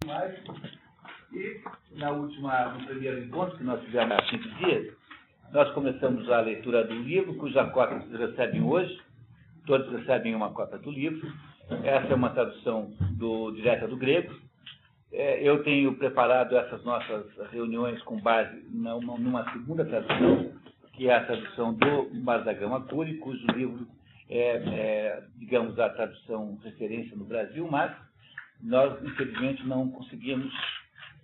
mais. E no primeiro encontro que nós tivemos há 5 dias, nós começamos a leitura do livro, cuja cópia vocês recebem hoje. Todos recebem uma cópia do livro. Essa é uma tradução direta do grego. Eu tenho preparado essas nossas reuniões com base numa segunda tradução, que é a tradução do Mas da Gama Cury, cujo livro digamos, a tradução referência no Brasil, mas nós, infelizmente, não conseguimos,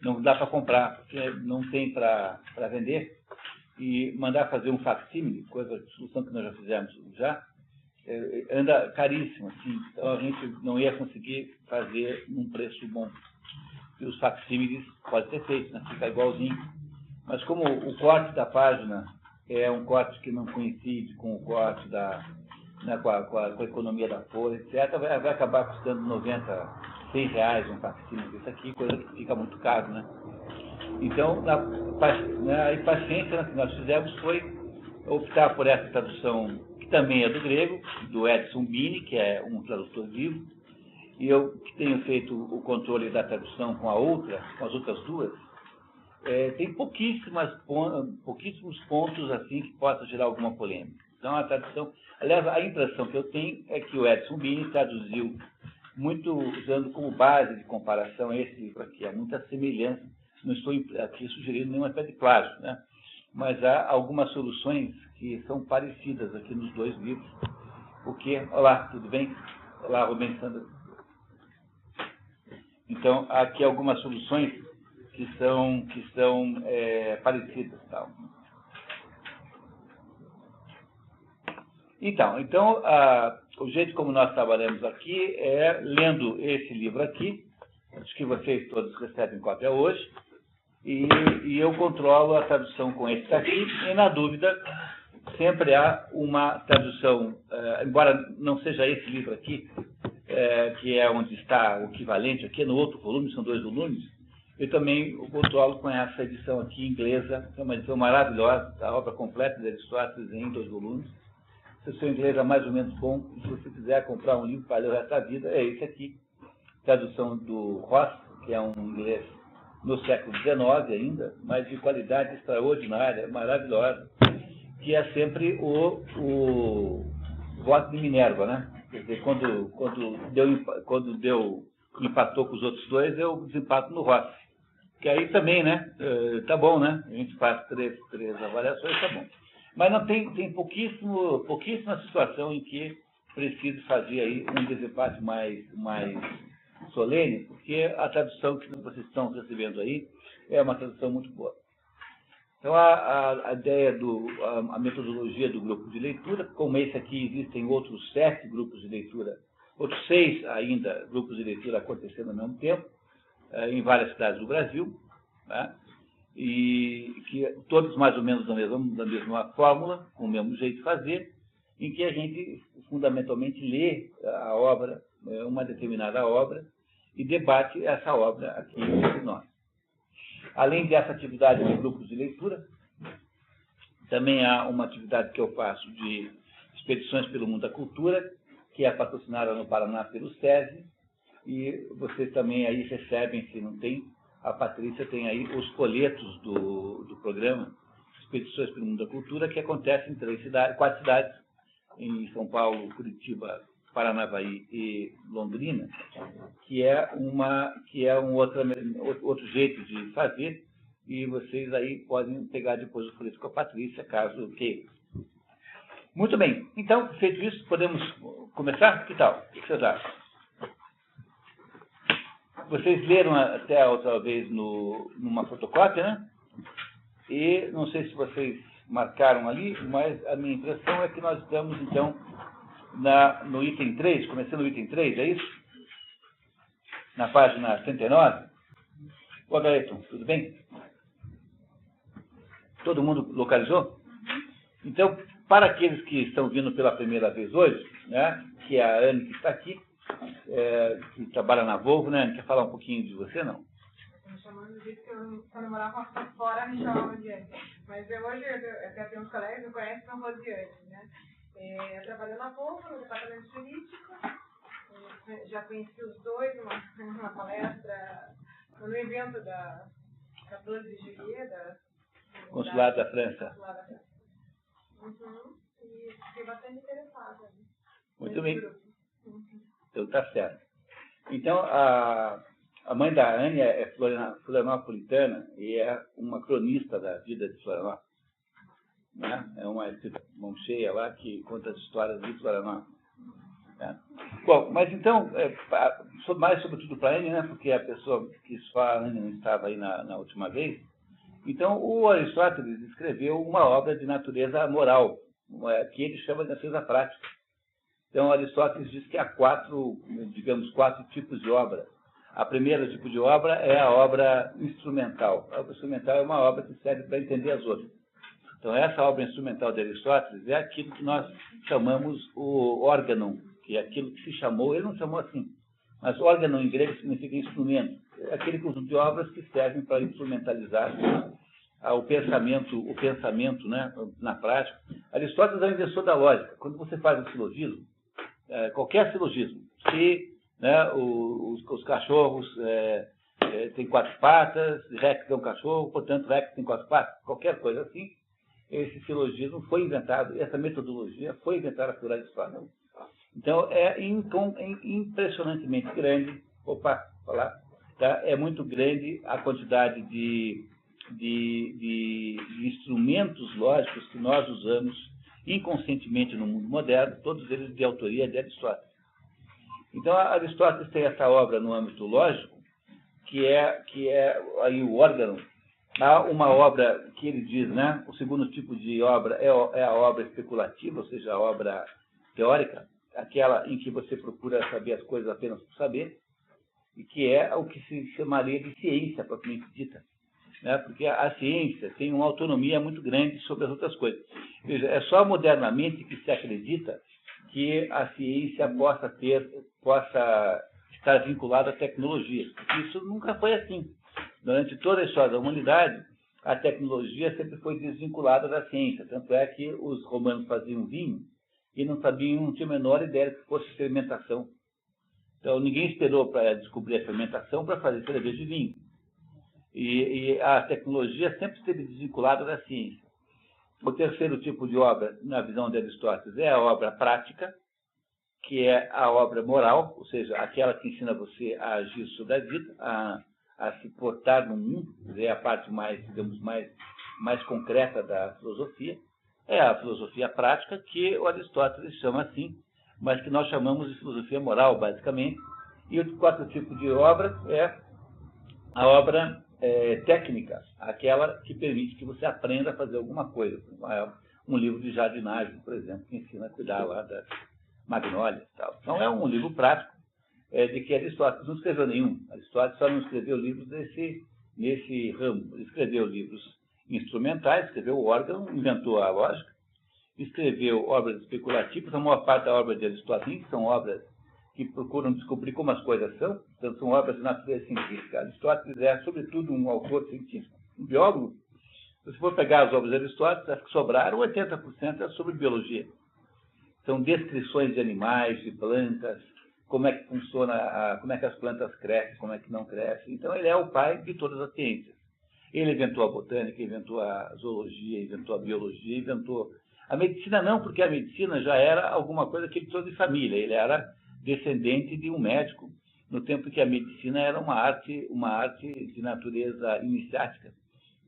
não dá para comprar, porque não tem para vender, e mandar fazer um facsímile, solução que nós já fizemos anda caríssimo, assim, então a gente não ia conseguir fazer num preço bom. E os facsímiles pode ser feito, né? Fica igualzinho. Mas como o corte da página é um corte que não coincide com o corte com a economia da folha, etc., vai acabar custando 90, 100 reais um facsímile desse aqui, coisa que fica muito caro, né? Então, a impaciência que nós fizemos foi optar por essa tradução, que também é do grego, do Edson Bini, que é um tradutor vivo, e eu que tenho feito o controle da tradução com as outras duas, tem pouquíssimos pontos assim que possam gerar alguma polêmica. Então a tradução, aliás, a impressão que eu tenho é que o Edson Bini traduziu muito usando como base de comparação esse livro aqui, há muita semelhança, não estou aqui sugerindo nenhuma espécie de plágio, né? Mas há algumas soluções que são parecidas aqui nos dois livros. Olá, tudo bem? Olá, Rubens Sandra. Então, há aqui algumas soluções que são parecidas. Tal. Então o jeito como nós trabalhamos aqui é lendo esse livro aqui, acho que vocês todos recebem cópia hoje, e eu controlo a tradução com esse daqui, e na dúvida sempre há uma tradução, embora não seja esse livro aqui, que é onde está o equivalente aqui, no outro volume, são 2 volumes, eu também o controlo com essa edição aqui inglesa, que é uma edição maravilhosa, a obra completa de Aristóteles em 2 volumes. Se o seu inglês é mais ou menos bom, e se você quiser comprar um livro para ler o resto da vida, é esse aqui, tradução do Ross, que é um inglês no século XIX ainda, mas de qualidade extraordinária, maravilhosa, que é sempre o voto de Minerva, né? Quer dizer, quando empatou com os outros dois, eu desempato no Ross. Que aí também, né? Tá bom, né? A gente faz três avaliações, tá bom. Mas não tem pouquíssima situação em que preciso fazer aí um desempate mais solene, porque a tradução que vocês estão recebendo aí é uma tradução muito boa. Então, a ideia a metodologia do grupo de leitura, como esse aqui, existem outros 7 grupos de leitura, outros 6 ainda grupos de leitura acontecendo ao mesmo tempo, em várias cidades do Brasil, né? E que todos mais ou menos da mesma fórmula, com o mesmo jeito de fazer, em que a gente fundamentalmente lê a obra, uma determinada obra, e debate essa obra aqui entre nós. Além dessa atividade de grupos de leitura, também há uma atividade que eu faço de expedições pelo mundo da cultura, que é patrocinada no Paraná pelo SESI, e vocês também aí recebem, se não tem, a Patrícia tem aí os folhetos do programa Expedições pelo Mundo da Cultura, que acontece em 4 cidades, em São Paulo, Curitiba, Paranavaí e Londrina, que é um outro jeito de fazer, e vocês aí podem pegar depois o folheto com a Patrícia, caso queiram. Muito bem, então, feito isso, podemos começar? Que tal? O que vocês acham? Vocês leram até a outra vez numa fotocópia, né? E não sei se vocês marcaram ali, mas a minha impressão é que nós estamos, então, no item 3, começando no item 3, é isso? Na página 39. Ô, Gaeton, tudo bem? Todo mundo localizou? Então, para aqueles que estão vindo pela primeira vez hoje, né, que é a Anne que está aqui, que trabalha na Volvo, né? Quer falar um pouquinho de você, não? Me chamando do jeito que quando eu morava fora, me chamavam de Anne. Mas hoje, eu até tenho uns colegas que me conhecem como Rosiane, né? Eu trabalho na Volvo, no departamento jurídico. Já conheci os dois numa palestra no evento da 14 de julho, Consulado da França. Consulado da França. E fiquei bastante interessada. Muito bem. Então tá certo. Então, a mãe da Anne é florianopolitana e é uma cronista da vida de Florianópolis. Né? É uma mão cheia lá que conta as histórias de Florianópolis. Né? Bom, mas então, mais sobretudo para a Anne, né? Porque a pessoa que só a Anne não estava aí na última vez. Então, o Aristóteles escreveu uma obra de natureza moral, que ele chama de natureza prática. Então, Aristóteles diz que há quatro tipos de obra. A primeira tipo de obra é a obra instrumental. A obra instrumental é uma obra que serve para entender as outras. Então, essa obra instrumental de Aristóteles é aquilo que nós chamamos o órgão, que é aquilo que se chamou, ele não chamou assim, mas órgão em grego significa instrumento. É aquele conjunto de obras que servem para instrumentalizar o pensamento, né, na prática. Aristóteles é o inventor da lógica. Quando você faz um silogismo, qualquer silogismo, se os cachorros têm quatro patas, Rex é um cachorro, portanto Rex tem quatro patas, qualquer coisa assim, esse silogismo foi inventado, essa metodologia foi inventada por Aristóteles. Então é impressionantemente grande, tá? É muito grande a quantidade de instrumentos lógicos que nós usamos inconscientemente no mundo moderno, todos eles de autoria de Aristóteles. Então, Aristóteles tem essa obra no âmbito lógico, que é aí o órgão. Há uma obra que ele diz, né? O segundo tipo de obra é a obra especulativa, ou seja, a obra teórica, aquela em que você procura saber as coisas apenas por saber, e que é o que se chamaria de ciência propriamente dita. Né? Porque a ciência tem uma autonomia muito grande sobre as outras coisas. Veja, é só modernamente que se acredita que a ciência possa estar vinculada à tecnologia. Isso nunca foi assim. Durante toda a história da humanidade, a tecnologia sempre foi desvinculada da ciência. Tanto é que os romanos faziam vinho e não tinham a menor ideia que fosse fermentação. Então, ninguém esperou para descobrir a fermentação para fazer cerveja de vinho. E a tecnologia sempre esteve desvinculada da ciência. O terceiro tipo de obra, na visão de Aristóteles, é a obra prática, que é a obra moral, ou seja, aquela que ensina você a agir sobre a vida, a se portar no mundo, é a parte mais concreta da filosofia. É a filosofia prática, que o Aristóteles chama assim, mas que nós chamamos de filosofia moral, basicamente. E o quarto tipo de obra é a obra técnica, aquela que permite que você aprenda a fazer alguma coisa. Um livro de jardinagem, por exemplo, que ensina a cuidar lá das magnólias e tal. Então, é um livro prático de que Aristóteles não escreveu nenhum. Aristóteles só não escreveu livros nesse ramo. Ele escreveu livros instrumentais, escreveu o órgão, inventou a lógica, escreveu obras especulativas. A maior parte da obra de Aristóteles são obras que procuram descobrir como as coisas são, então são obras de natureza científica. Aristóteles é, sobretudo, um autor científico, um biólogo. Se você for pegar as obras de Aristóteles, as que sobraram, 80% é sobre biologia. São descrições de animais, de plantas, como é que funciona, como é que as plantas crescem, como é que não crescem. Então, ele é o pai de todas as ciências. Ele inventou a botânica, inventou a zoologia, inventou a biologia, inventou a medicina. Não, porque a medicina já era alguma coisa que ele trouxe de família. Ele era descendente de um médico, no tempo que a medicina era uma arte de natureza iniciática,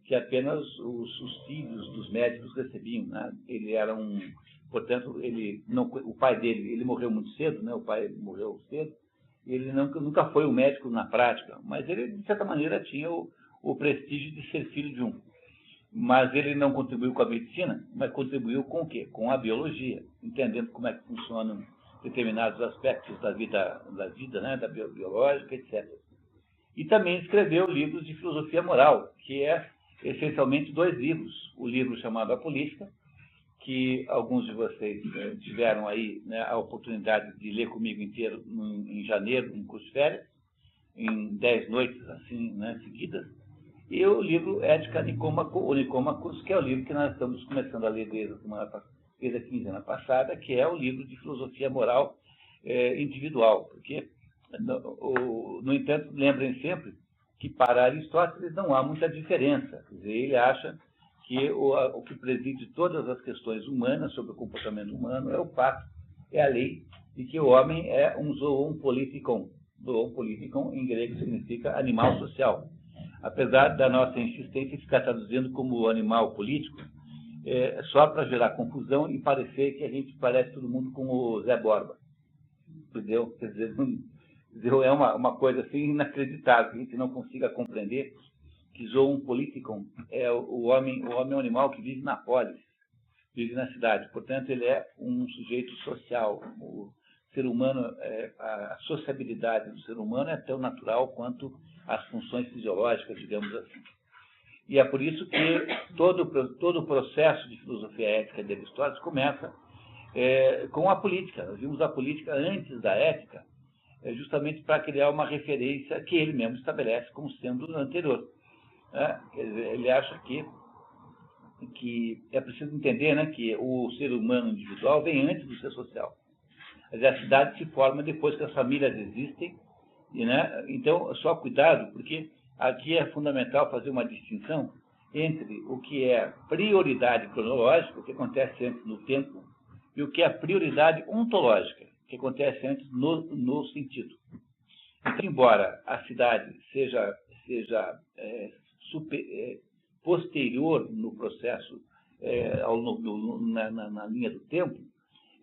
que apenas os filhos dos médicos recebiam. Né? Ele era portanto, o pai dele, ele morreu muito cedo, né? O pai morreu cedo, ele nunca foi um médico na prática, mas ele, de certa maneira, tinha o prestígio de ser filho de um. Mas ele não contribuiu com a medicina, mas contribuiu com o quê? Com a biologia, entendendo como é que funcionam determinados aspectos da vida, né, da biológica, etc. E também escreveu livros de filosofia moral, que é essencialmente 2 livros. O livro chamado A Política, que alguns de vocês tiveram aí, né, a oportunidade de ler comigo inteiro em janeiro, em curso de férias, em 10 noites assim, né, seguidas. E o livro Ética Nicômacos, que é o livro que nós estamos começando a ler desde a quinzena passada, que é o livro de filosofia moral individual. Porque, no entanto, lembrem sempre que para Aristóteles não há muita diferença. Quer dizer, ele acha que o que preside todas as questões humanas sobre o comportamento humano é o fato, é a lei, e que o homem é um zoon politikon. Zoon politikon, em grego, significa animal social. Apesar da nossa insistência em ficar traduzindo como animal político, só para gerar confusão e parecer que a gente parece todo mundo com o Zé Borba. Entendeu? Quer dizer, é uma coisa assim inacreditável, que a gente não consiga compreender que zoon politikon é o homem é um animal que vive na polis, vive na cidade. Portanto, ele é um sujeito social. O ser humano, a sociabilidade do ser humano é tão natural quanto as funções fisiológicas, digamos assim. E é por isso que todo o processo de filosofia ética de Aristóteles começa com a política. Nós vimos a política antes da ética, justamente para criar uma referência que ele mesmo estabelece como sendo anterior. Quer dizer, ele acha que é preciso entender, né, que o ser humano individual vem antes do ser social. Quer dizer, a cidade se forma depois que as famílias existem. Né? Então, só cuidado, porque aqui é fundamental fazer uma distinção entre o que é prioridade cronológica, o que acontece antes no tempo, e o que é prioridade ontológica, que acontece antes no sentido. Então, embora a cidade seja posterior no processo, na linha do tempo,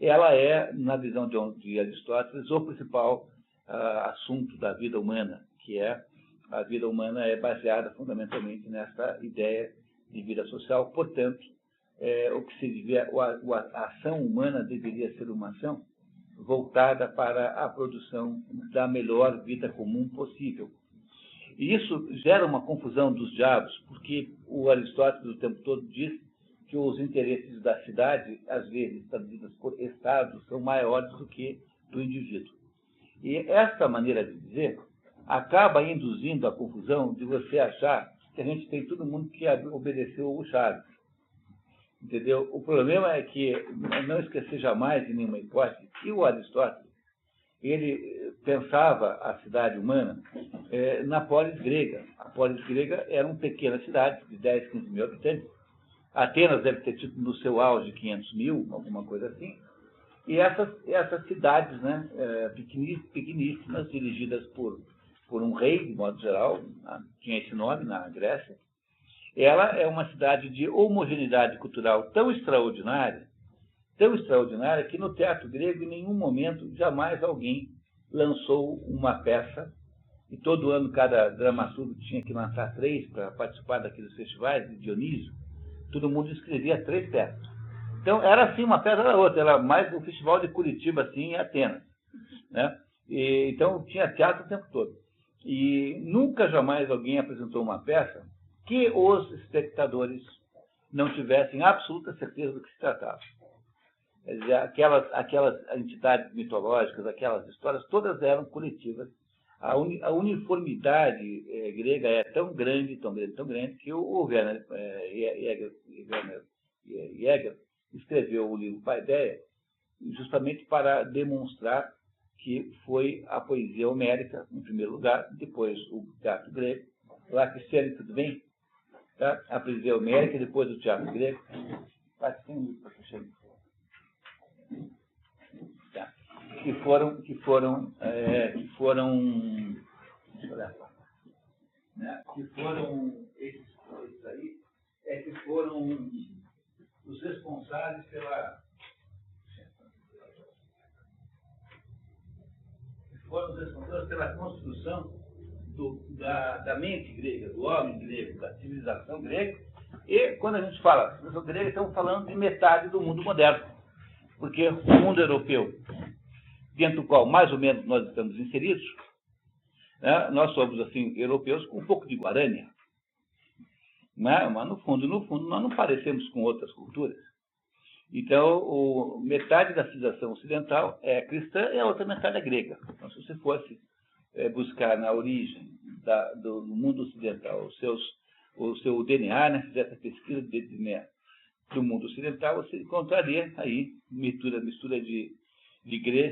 ela é, na visão de Aristóteles, o principal assunto da vida humana, que é a vida humana é baseada fundamentalmente nessa ideia de vida social. Portanto, a ação humana deveria ser uma ação voltada para a produção da melhor vida comum possível. E isso gera uma confusão dos diabos, porque o Aristóteles o tempo todo diz que os interesses da cidade, às vezes traduzidos por Estado, são maiores do que do indivíduo. E essa maneira de dizer acaba induzindo a confusão de você achar que a gente tem todo mundo que obedeceu o Chaves. Entendeu? O problema é que não esquecer jamais, em nenhuma hipótese, que o Aristóteles ele pensava a cidade humana na polis grega. A polis grega era uma pequena cidade de 10, 15 mil habitantes. Atenas deve ter tido no seu auge 500 mil, alguma coisa assim. E essas cidades, né, pequeníssimas, dirigidas por um rei, de modo geral, tinha esse nome na Grécia, ela é uma cidade de homogeneidade cultural tão extraordinária, que no teatro grego, em nenhum momento, jamais alguém lançou uma peça, e todo ano cada dramaturgo tinha que lançar 3 para participar daqueles festivais de Dionísio. Todo mundo escrevia 3 peças. Então, era assim, uma peça era outra, era mais o festival de Curitiba, assim, em Atenas. Né? Então, tinha teatro o tempo todo. E nunca, jamais alguém apresentou uma peça que os espectadores não tivessem absoluta certeza do que se tratava. Quer dizer, aquelas entidades mitológicas, aquelas histórias, todas eram coletivas. A uniformidade grega é tão grande, que o Werner Jäger escreveu o livro Paideia justamente para demonstrar que foi a poesia homérica, em primeiro lugar, depois o teatro grego. Lá, Cristiane, tudo bem? Tá? A poesia homérica, depois o teatro grego. Tem um livro para Cristiane. Tá. Que foram esses aí, que foram os responsáveis pela construção da mente grega, do homem grego, da civilização grega. E quando a gente fala civilização grega, estamos falando de metade do mundo moderno. Porque o mundo europeu, dentro do qual mais ou menos nós estamos inseridos, né, nós somos assim europeus com um pouco de Guarânia. Né? Mas no fundo, nós não parecemos com outras culturas. Então, metade da civilização ocidental é cristã e a outra metade é grega. Então, se você fosse buscar na origem do mundo ocidental o seu DNA, né, fizesse a pesquisa de DNA do mundo ocidental, você encontraria aí mistura de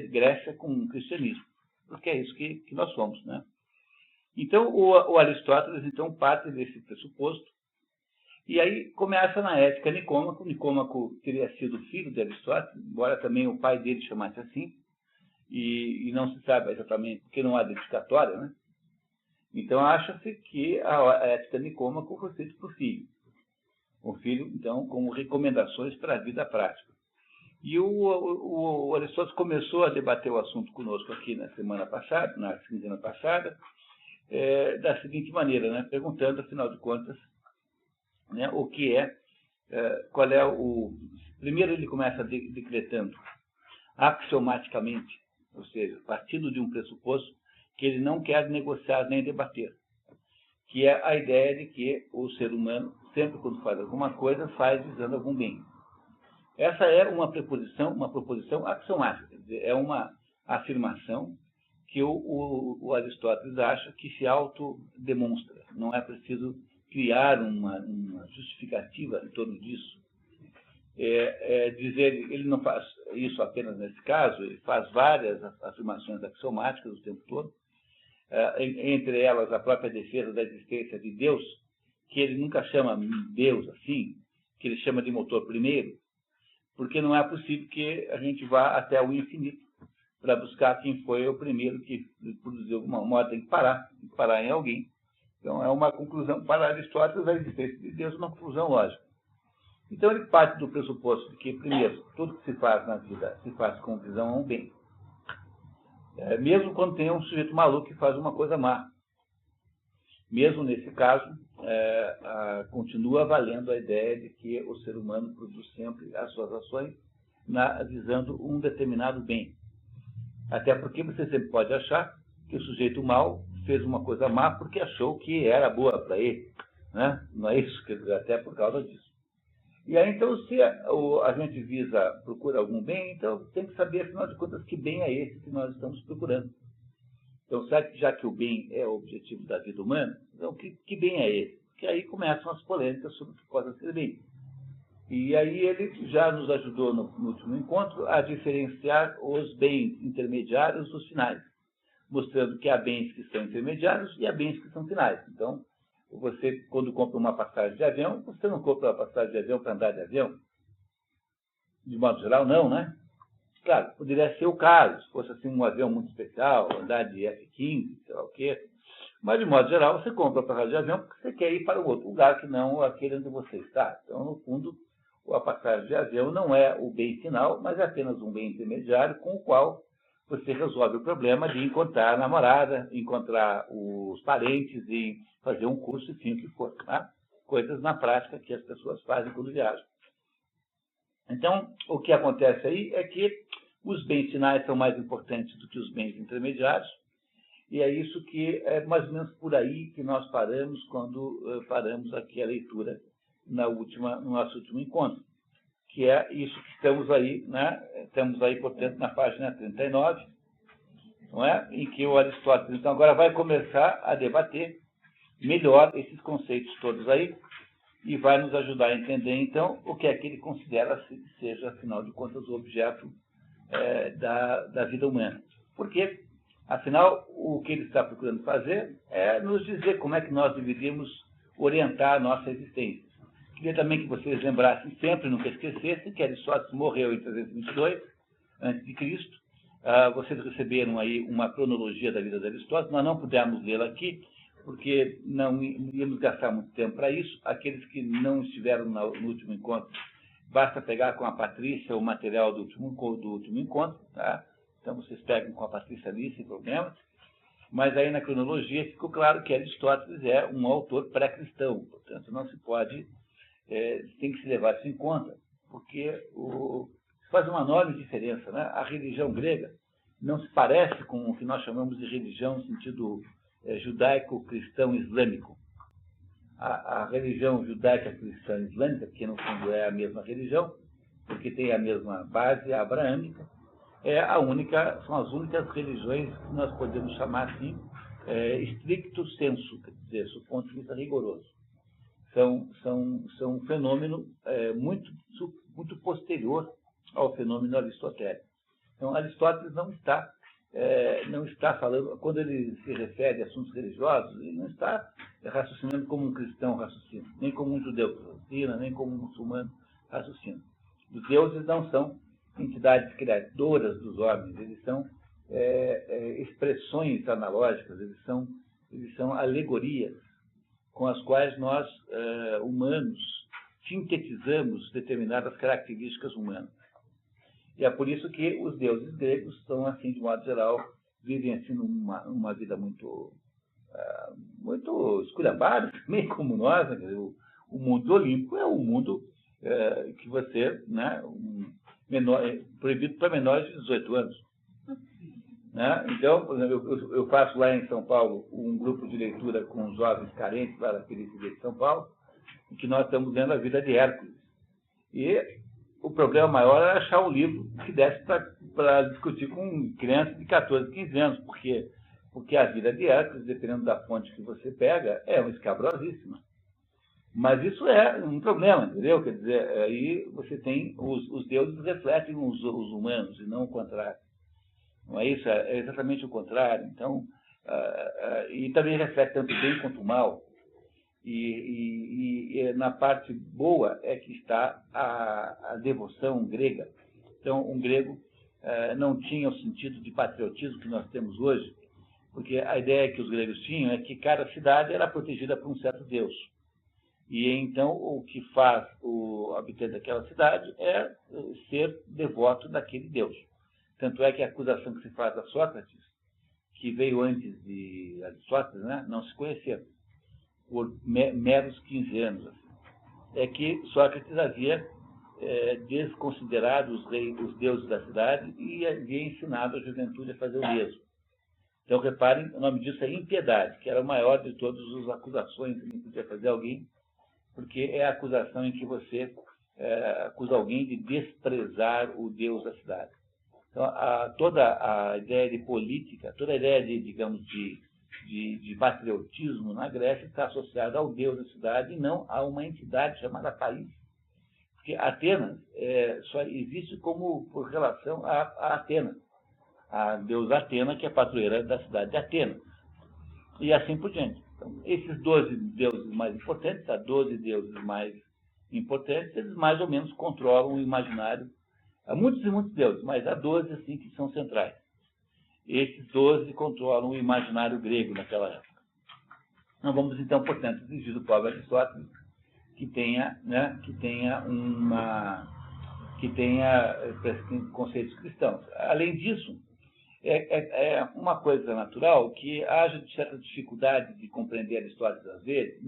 Grécia com cristianismo. Porque é isso que nós somos. Né? Então, o Aristóteles então parte desse pressuposto, e aí começa na Ética Nicômaco. Nicômaco teria sido filho de Aristóteles, embora também o pai dele chamasse assim, e não se sabe exatamente porque não há dedicatória, né? Então acha-se que a Ética Nicômaco foi feita por filho. O filho, então, como recomendações para a vida prática. E o Aristóteles começou a debater o assunto conosco aqui na semana passada, na quinzena passada, da seguinte maneira, né? Perguntando, afinal de contas, né, o que qual é o... Primeiro ele começa decretando axiomaticamente, ou seja, partindo de um pressuposto que ele não quer negociar nem debater, que é a ideia de que o ser humano, sempre quando faz alguma coisa, faz visando algum bem. Essa é uma proposição axiomática, quer dizer, é uma afirmação que o Aristóteles acha que se autodemonstra. Não é preciso criar uma justificativa em torno disso. Dizer, ele não faz isso apenas nesse caso, ele faz várias afirmações axiomáticas o tempo todo, entre elas a própria defesa da existência de Deus, que ele nunca chama Deus assim, que ele chama de motor primeiro, porque não é possível que a gente vá até o infinito para buscar quem foi o primeiro que produziu alguma moda, tem que parar em alguém. Então é uma conclusão, para Aristóteles, a existência de Deus é uma conclusão lógica. Então ele parte do pressuposto de que, primeiro, tudo que se faz na vida se faz com visão a um bem. Mesmo quando tem um sujeito maluco que faz uma coisa má. Mesmo nesse caso, continua valendo a ideia de que o ser humano produz sempre as suas ações visando um determinado bem. Até porque você sempre pode achar que o sujeito mau fez uma coisa má porque achou que era boa para ele. Né? Não é isso? Quer dizer, até por causa disso. E aí, então, se a gente procura algum bem, então tem que saber, afinal de contas, que bem é esse que nós estamos procurando. Então, já que o bem é o objetivo da vida humana, então que bem é esse? Porque aí começam as polêmicas sobre o que pode ser bem. E aí ele já nos ajudou no último encontro a diferenciar os bens intermediários dos finais, mostrando que há bens que são intermediários e há bens que são finais. Então, você, quando compra uma passagem de avião, você não compra uma passagem de avião para andar de avião? De modo geral, não, né? Claro, poderia ser o caso, se fosse assim um avião muito especial, andar de F-15, sei lá o quê. Mas, de modo geral, você compra a passagem de avião porque você quer ir para um outro lugar que não aquele onde você está. Então, no fundo, a passagem de avião não é o bem final, mas é apenas um bem intermediário com o qual você resolve o problema de encontrar a namorada, encontrar os parentes e fazer um curso, enfim, o que for. Tá? Coisas na prática que as pessoas fazem quando viajam. Então, o que acontece aí é que os bens finais são mais importantes do que os bens intermediários, e é isso que é mais ou menos por aí que nós paramos quando paramos aqui a leitura no nosso último encontro, que é isso que estamos aí, né? Estamos aí, portanto, na página 39, não é? Em que o Aristóteles, então, agora vai começar a debater melhor esses conceitos todos aí, e vai nos ajudar a entender, então, o que é que ele considera seja, afinal de contas, o objeto da vida humana. Porque, afinal, o que ele está procurando fazer é nos dizer como é que nós deveríamos orientar a nossa existência. Queria também que vocês lembrassem sempre, nunca esquecessem, que Aristóteles morreu em 322 a.C. Vocês receberam aí uma cronologia da vida de Aristóteles, nós não pudemos lê-la aqui, porque não íamos gastar muito tempo para isso. Aqueles que não estiveram no último encontro, basta pegar com a Patrícia o material do último encontro, tá? Então vocês pegam com a Patrícia ali, sem problemas. Mas aí na cronologia ficou claro que Aristóteles é um autor pré-cristão, portanto não se pode, tem que se levar isso em conta, porque faz uma enorme diferença, né? A religião grega não se parece com o que nós chamamos de religião no sentido judaico-cristão islâmico. A religião judaica-cristã islâmica, que no fundo é a mesma religião, porque tem a mesma base abraâmica, são as únicas religiões que nós podemos chamar assim, stricto sensu, quer dizer, do ponto de vista rigoroso. São um fenômeno muito posterior ao fenômeno aristotélico. Então, Aristóteles não está não está falando, quando ele se refere a assuntos religiosos, ele não está raciocinando como um cristão raciocina, nem como um judeu raciocina, nem como um muçulmano raciocina. Os deuses não são entidades criadoras dos homens, eles são expressões analógicas, eles são alegorias com as quais nós, humanos, sintetizamos determinadas características humanas. E é por isso que os deuses gregos são, assim, de modo geral, vivem assim numa vida muito esculhambada, meio como nós. Né? O mundo olímpico é um mundo que você, né, proibido para menores de 18 anos. Né? Então, por exemplo, eu faço lá em São Paulo um grupo de leitura com jovens carentes lá da periferia de São Paulo, em que nós estamos lendo a vida de Hércules. E o problema maior era achar um livro que desse para discutir com crianças de 14, 15 anos, porque a vida de Hércules, dependendo da fonte que você pega, é uma escabrosíssima. Mas isso é um problema, entendeu? Quer dizer, aí você tem os deuses refletem os humanos e não o contrário. Não é isso? É exatamente o contrário. Então, e também reflete tanto o bem quanto o mal. E na parte boa é que está a devoção grega. Então, um grego não tinha o sentido de patriotismo que nós temos hoje, porque a ideia que os gregos tinham é que cada cidade era protegida por um certo deus. E então o que faz o habitante daquela cidade é ser devoto daquele deus. Tanto é que a acusação que se faz a Sócrates, que veio antes de Aristóteles, né, não se conheceram, por meros 15 anos, assim, é que Sócrates havia desconsiderado os deuses da cidade e havia ensinado a juventude a fazer o mesmo. Então, reparem, o nome disso é impiedade, que era o maior de todas as acusações que podia fazer alguém, porque é a acusação em que você acusa alguém de desprezar o Deus da cidade. Então, toda a ideia de política, toda a ideia de, digamos, de patriotismo na Grécia está associada ao Deus da cidade e não a uma entidade chamada país. Porque Atenas só existe como por relação a Atenas, a deusa Atena, que é padroeira da cidade de Atenas. E assim por diante. Então, esses 12 deuses mais importantes, há 12 deuses mais importantes, eles mais ou menos controlam o imaginário. Há muitos e muitos deuses, mas há 12 assim, que são centrais. Esses 12 controlam o imaginário grego naquela época. Nós vamos, então, portanto, exigir do pobre Aristóteles que tenha conceitos cristãos. Além disso, é uma coisa natural que haja certa dificuldade de compreender Aristóteles às vezes,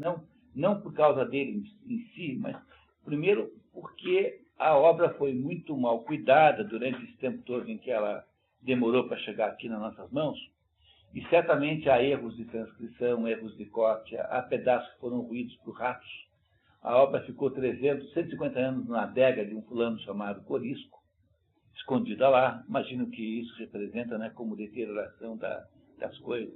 não por causa dele em si, mas primeiro porque a obra foi muito mal cuidada durante esse tempo todo em que ela demorou para chegar aqui nas nossas mãos, e certamente há erros de transcrição, erros de cópia, há pedaços que foram ruídos por ratos. A obra ficou 150 anos na adega de um fulano chamado Corisco, escondida lá. Imagino que isso representa, né, como deterioração das coisas.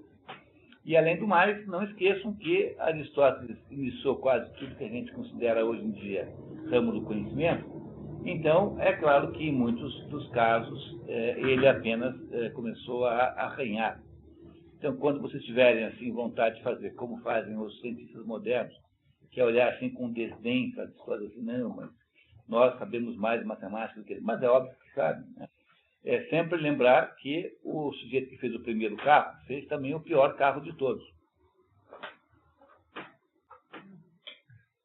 E, além do mais, não esqueçam que Aristóteles iniciou quase tudo que a gente considera hoje em dia ramo do conhecimento. Então, é claro que em muitos dos casos ele apenas começou a arranhar. Então, quando vocês tiverem assim, vontade de fazer como fazem os cientistas modernos, que é olhar assim com desdém para as histórias, assim, não, mas nós sabemos mais de matemática do que ele. Mas é óbvio que sabe. Né? É sempre lembrar que o sujeito que fez o primeiro carro fez também o pior carro de todos.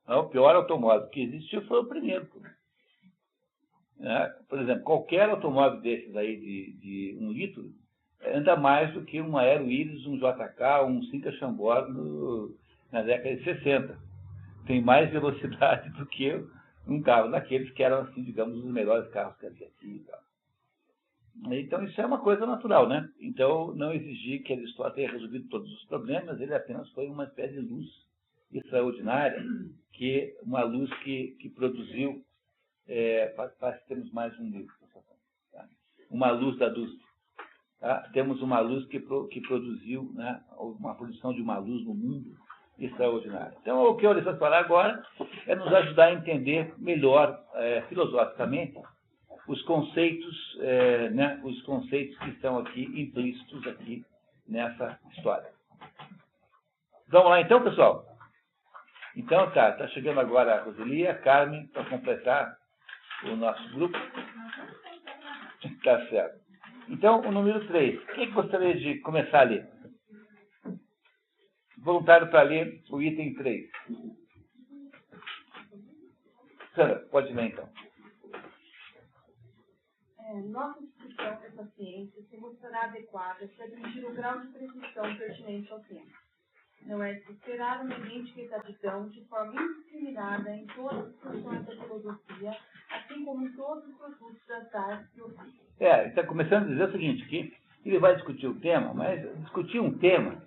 O pior automóvel que existiu foi o primeiro. Por exemplo, qualquer automóvel desses aí de 1 litro anda mais do que um Aero Iris, um JK, um Cinca Chambord na década de 60. Tem mais velocidade do que um carro daqueles que eram, assim, digamos, os melhores carros que havia aqui e tal. Então, isso é uma coisa natural, né? Então, não exigir que Aristóteles tenha resolvido todos os problemas, ele apenas foi uma espécie de luz extraordinária, uma luz que produziu, parece que temos mais um livro, tá? Uma luz da luz. Tá? Temos uma luz que produziu, né, uma produção de uma luz no mundo extraordinária. Então, o que eu preciso falar agora é nos ajudar a entender melhor, filosoficamente, os conceitos, né, os conceitos que estão aqui implícitos aqui nessa história. Vamos lá então, pessoal? Então tá chegando agora a Roseli, a Carmen, para completar o nosso grupo. Tá certo. Então, o número 3. Quem gostaria de começar a ler? Voluntário para ler o item 3. Sandra, pode ler então. Nossa discussão dessa ciência se mostrará adequada se atingir o grau de precisão pertinente ao tema. Não é de esperar uma idêntica exatidão de forma indiscriminada em todas as questões da filosofia, assim como em todos os produtos das artes e ofícios. Ele está começando a dizer o seguinte, que ele vai discutir o tema, mas discutir um tema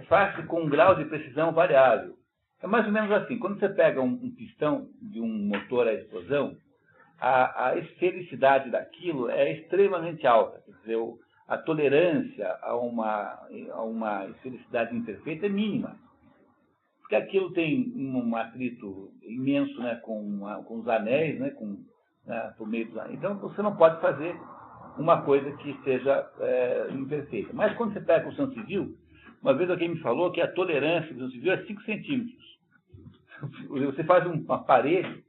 faz-se com um grau de precisão variável. É mais ou menos assim, quando você pega um pistão de um motor à explosão, a esfericidade daquilo é extremamente alta, quer dizer, a tolerância a uma esfericidade imperfeita é mínima. Porque aquilo tem um atrito imenso, né, com os anéis, né, por meio dos anéis. Então, você não pode fazer uma coisa que seja imperfeita. Mas quando você pega a construção civil, uma vez alguém me falou que a tolerância da construção civil é 5 centímetros. Você faz uma parede,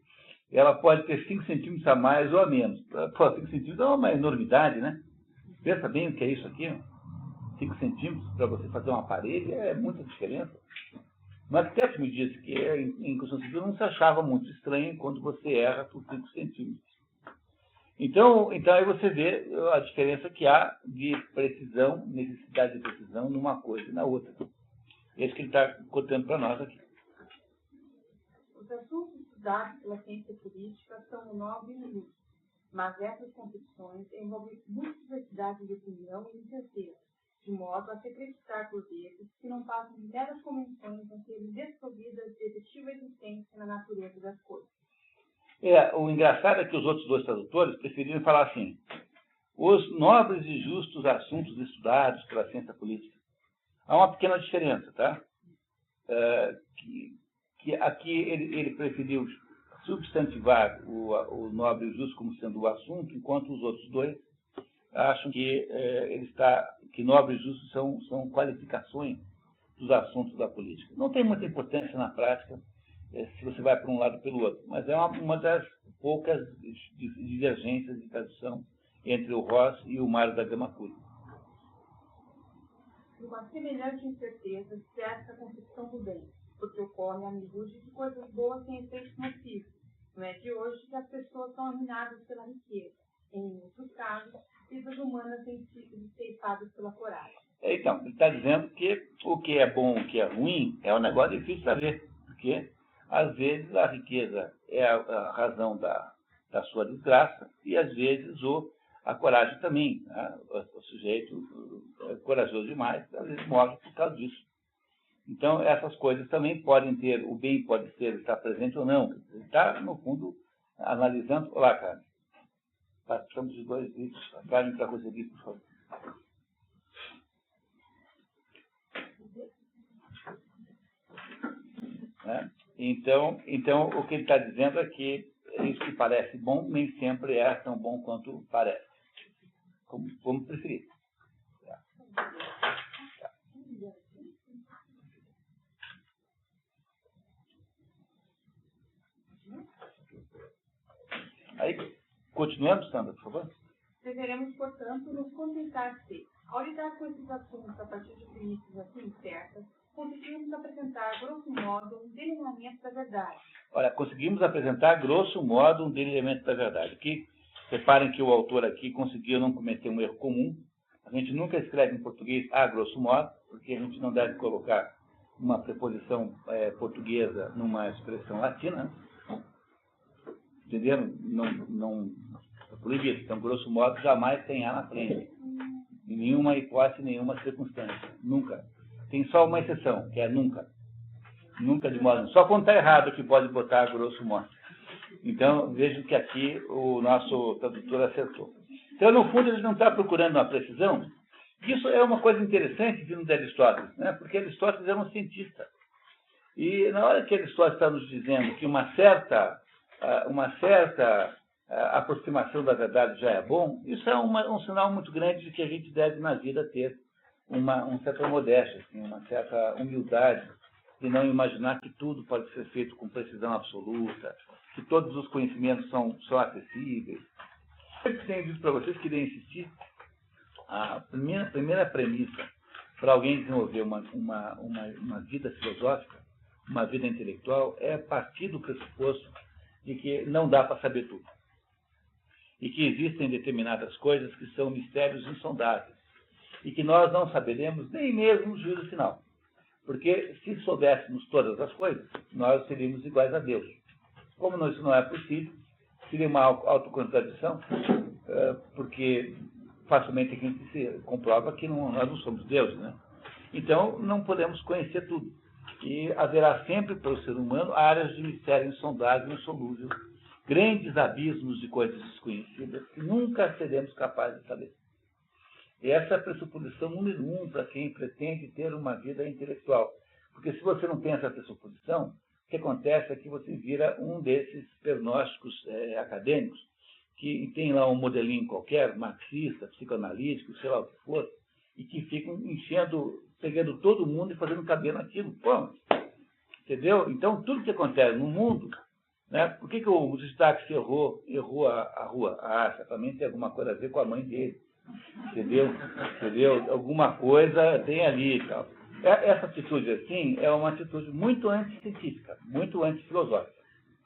ela pode ter 5 centímetros a mais ou a menos. 5 centímetros é uma enormidade, né? Pensa bem o que é isso aqui. 5 centímetros para você fazer uma parede é muita diferença. O arquiteto me disse que em construção civil não se achava muito estranho quando você erra por 5 centímetros. Então aí você vê a diferença que há de precisão, necessidade de precisão numa coisa e na outra. É isso que ele está contando para nós aqui. Os assuntos estudados pela ciência política são nobres e justos, mas essas concepções envolvem muita diversidade de opinião e incerteza, de modo a se acreditar por vezes que não passam de meras convenções a serem desprovidas de efetiva existência na natureza das coisas. O engraçado é que os outros dois tradutores preferiram falar assim: os nobres e justos assuntos estudados pela ciência política. Há uma pequena diferença, tá? Que aqui ele preferiu substantivar o nobre e o justo como sendo o assunto, enquanto os outros dois acham que que nobre e justo são qualificações dos assuntos da política. Não tem muita importância na prática se você vai para um lado ou pelo outro, mas é uma das poucas divergências de tradução entre o Ross e o Mário da Gama Curi. Uma semelhante incerteza cerca a concepção do bem, porque ocorre a miúde de coisas boas sem efeitos nocivos. Não é de hoje que as pessoas são arruinadas pela riqueza. Em muitos casos, vidas humanas têm sido ceifadas pela coragem. Então, ele está dizendo que o que é bom, o que é ruim, é um negócio difícil de saber, porque às vezes a riqueza é a razão da sua desgraça e às vezes a coragem também. Né? O sujeito é corajoso demais, às vezes morre por causa disso. Então, essas coisas também podem ter, o bem pode estar presente ou não. Ele está, no fundo, analisando. Olá, Carmen. Passamos de 2 vídeos. A Carmen para conseguir, por favor. Né? Então, o que ele está dizendo é que isso que parece bom nem sempre é tão bom quanto parece. Como preferir. Aí, continuamos, Sandra, por favor. Deveremos, portanto, nos contentar se, ao lidar com esses assuntos a partir de premissas assim certas, conseguimos apresentar, grosso modo, um delineamento da verdade. Olha, conseguimos apresentar, grosso modo, um delineamento da verdade. Aqui, reparem que o autor aqui conseguiu não cometer um erro comum. A gente nunca escreve em português a grosso modo, porque a gente não deve colocar uma preposição portuguesa numa expressão latina. Entenderam? Não é proibido. Então, grosso modo, jamais tem A na frente. Em nenhuma hipótese, nenhuma circunstância. Nunca. Tem só uma exceção, que é nunca. Nunca de modo. Só quando está errado que pode botar grosso modo. Então, vejam que aqui o nosso tradutor acertou. Então, no fundo, ele não está procurando uma precisão. Isso é uma coisa interessante vindo de Aristóteles, né? Porque Aristóteles era um cientista. E na hora que Aristóteles está nos dizendo que uma certa a aproximação da verdade já é bom, isso é um sinal muito grande de que a gente deve na vida ter uma certa modéstia, assim, uma certa humildade, de não imaginar que tudo pode ser feito com precisão absoluta, que todos os conhecimentos são acessíveis. Eu tenho dito para vocês que irei insistir, a primeira premissa para alguém desenvolver uma vida filosófica, uma vida intelectual, é partir do pressuposto de que não dá para saber tudo. E que existem determinadas coisas que são mistérios insondáveis. E que nós não saberemos nem mesmo no juízo final. Porque se soubéssemos todas as coisas, nós seríamos iguais a Deus. Como isso não é possível, seria uma autocontradição, porque facilmente a gente se comprova que nós não somos Deus, né? Então, não podemos conhecer tudo. E haverá sempre para o ser humano áreas de mistério insondável, insolúvel, grandes abismos de coisas desconhecidas que nunca seremos capazes de saber. E essa é a pressuposição número 1 para quem pretende ter uma vida intelectual. Porque se você não tem essa pressuposição, o que acontece é que você vira um desses pernósticos acadêmicos que tem lá um modelinho qualquer, marxista, psicoanalítico, sei lá o que for, e que ficam pegando todo mundo e fazendo caber naquilo. Pô, entendeu? Então, tudo que acontece no mundo, né? Por que o Destaque errou a rua? Ah, certamente tem alguma coisa a ver com a mãe dele. Entendeu? Alguma coisa tem ali e tal. Essa atitude, assim, é uma atitude muito anticientífica, muito antifilosófica.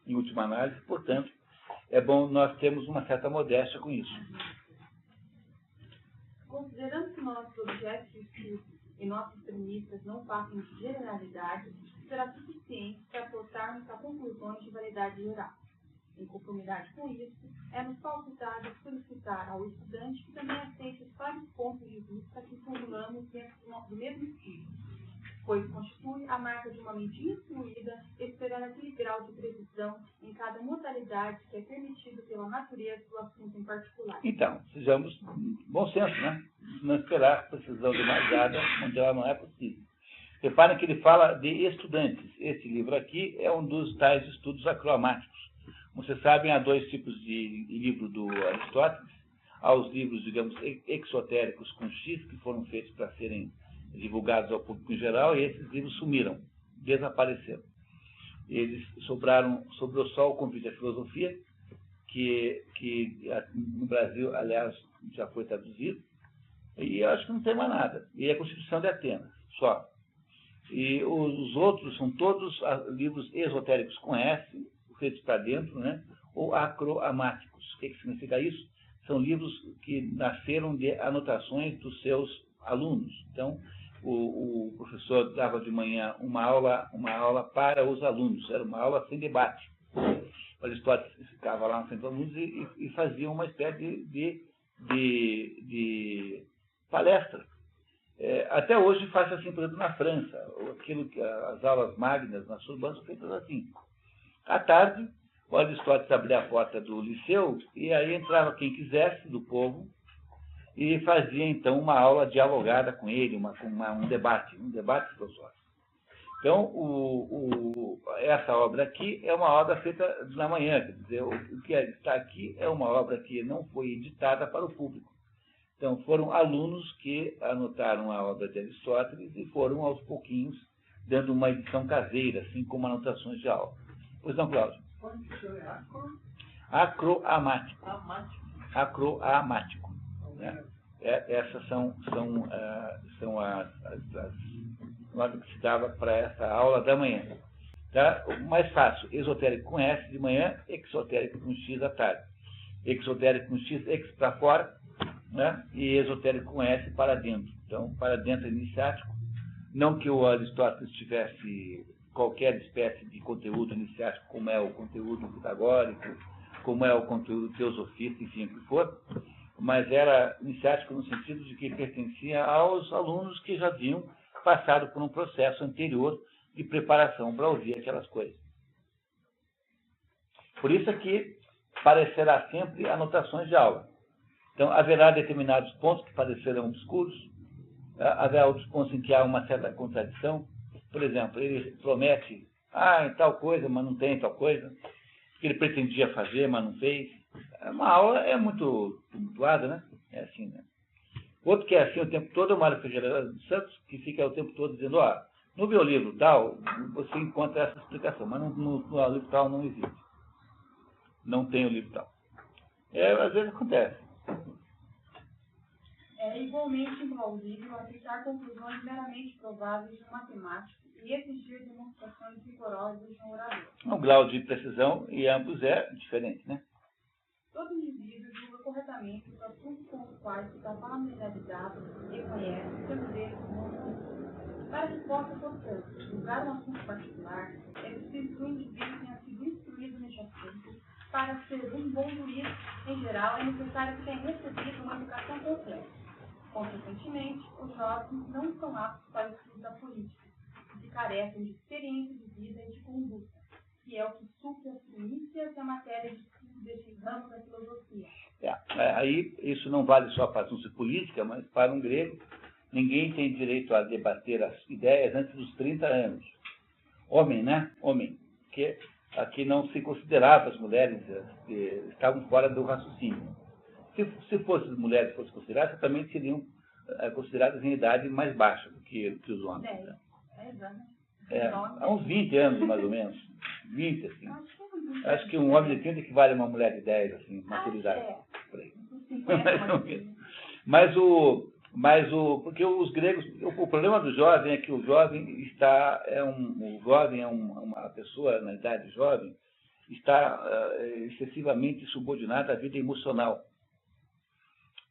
Em última análise, portanto, é bom nós termos uma certa modéstia com isso. Considerando que nossos objetos de estudo e nossas premissas não passam de generalidade, será suficiente para aportarmos a conclusões de validade geral. Em conformidade com isso, é-nos facultado solicitar ao estudante que também aceite os vários pontos de vista que formulamos dentro do mesmo estudo, pois constitui a marca de uma mente instruída, esperando aquele grau de precisão em cada modalidade que é permitido pela natureza do assunto em particular. Então, sejamos bom senso, né? Não esperar precisão demasiada onde ela não é possível. Reparem que ele fala de estudantes. Esse livro aqui é um dos tais estudos acromáticos. Vocês sabem, há dois tipos de livro do Aristóteles. Há os livros, digamos, exotéricos com X, que foram feitos para serem divulgados ao público em geral, e esses livros sumiram, desapareceram. Eles sobrou só o Convite à Filosofia, que no Brasil, aliás, já foi traduzido, e eu acho que não tem mais nada. E a Constituição de Atenas, só. E os outros são todos livros esotéricos com S, feitos para dentro, né? Ou acroamáticos. O que significa isso? São livros que nasceram de anotações dos seus alunos. Então, o professor dava de manhã uma aula para os alunos, era uma aula sem debate. O Aristóteles ficava lá na frente dos alunos e fazia uma espécie de palestra. Até hoje faz assim, por exemplo, na França. As aulas magnas nas Sorbonne são feitas assim. À tarde, o Aristóteles abria a porta do liceu e aí entrava quem quisesse do povo e fazia, então, uma aula dialogada com ele, um debate filosófico. Então, essa obra aqui é uma obra feita na manhã, quer dizer, o que está aqui é uma obra que não foi editada para o público. Então, foram alunos que anotaram a obra de Aristóteles e foram, aos pouquinhos, dando uma edição caseira, assim como anotações de aula. Pois não, Cláudio? Acroamático. Acroamático. Né? Essas são as notas que se dava para essa aula da manhã. Tá? O mais fácil, esotérico com S de manhã, exotérico com X à tarde. Exotérico com X, X para fora, né? E esotérico com S para dentro. Então, para dentro é iniciático. Não que o Aristóteles tivesse qualquer espécie de conteúdo iniciático, como é o conteúdo pitagórico, como é o conteúdo teosofista, enfim, o que for, mas era iniciático no sentido de que pertencia aos alunos que já haviam passado por um processo anterior de preparação para ouvir aquelas coisas. Por isso é que parecerá sempre anotações de aula. Então, haverá determinados pontos que parecerão obscuros, haverá outros pontos em que há uma certa contradição. Por exemplo, ele promete, em tal coisa, mas não tem tal coisa, que ele pretendia fazer, mas não fez. Uma aula é muito tumultuada, né? É assim, né? Outro que é assim o tempo todo é o Mário Ferreira dos Santos, que fica o tempo todo dizendo, no meu livro tal, você encontra essa explicação, mas no livro tal não existe. Não tem o livro tal. Às vezes acontece. É igualmente implausível aplicar conclusões meramente prováveis de um matemático e exigir demonstrações rigorosas de um orador. Um grau de precisão e ambos é diferente, né? Todo indivíduo julga corretamente os assuntos com os quais está familiarizado e conhece, sendo deles não. Para que possa, portanto, julgar um assunto particular, é preciso que o indivíduo tenha sido instruído neste assunto. Para ser um bom juiz, em geral, é necessário que tenha recebido uma educação completa. Consequentemente, os jovens não são aptos para o estudo da política, que carecem de experiência de vida e de conduta, que é o que supre as primícias da matéria de estudo deste ramo da filosofia. Aí, isso não vale só para assuntos de política, mas para um grego, ninguém tem direito a debater as ideias antes dos 30 anos. Homem, né? Homem. Porque aqui não se considerava as mulheres que estavam fora do raciocínio. Se fossem as mulheres que fossem consideradas, também seriam consideradas em idade mais baixa do que os homens. Né? Há uns 20 anos, mais ou menos. 20, assim. Acho que um homem de 30 equivale a uma mulher de 10, assim, maturidade. Por aí. Porque os gregos, o problema do jovem é que o jovem é uma pessoa na idade jovem, está excessivamente subordinada à vida emocional.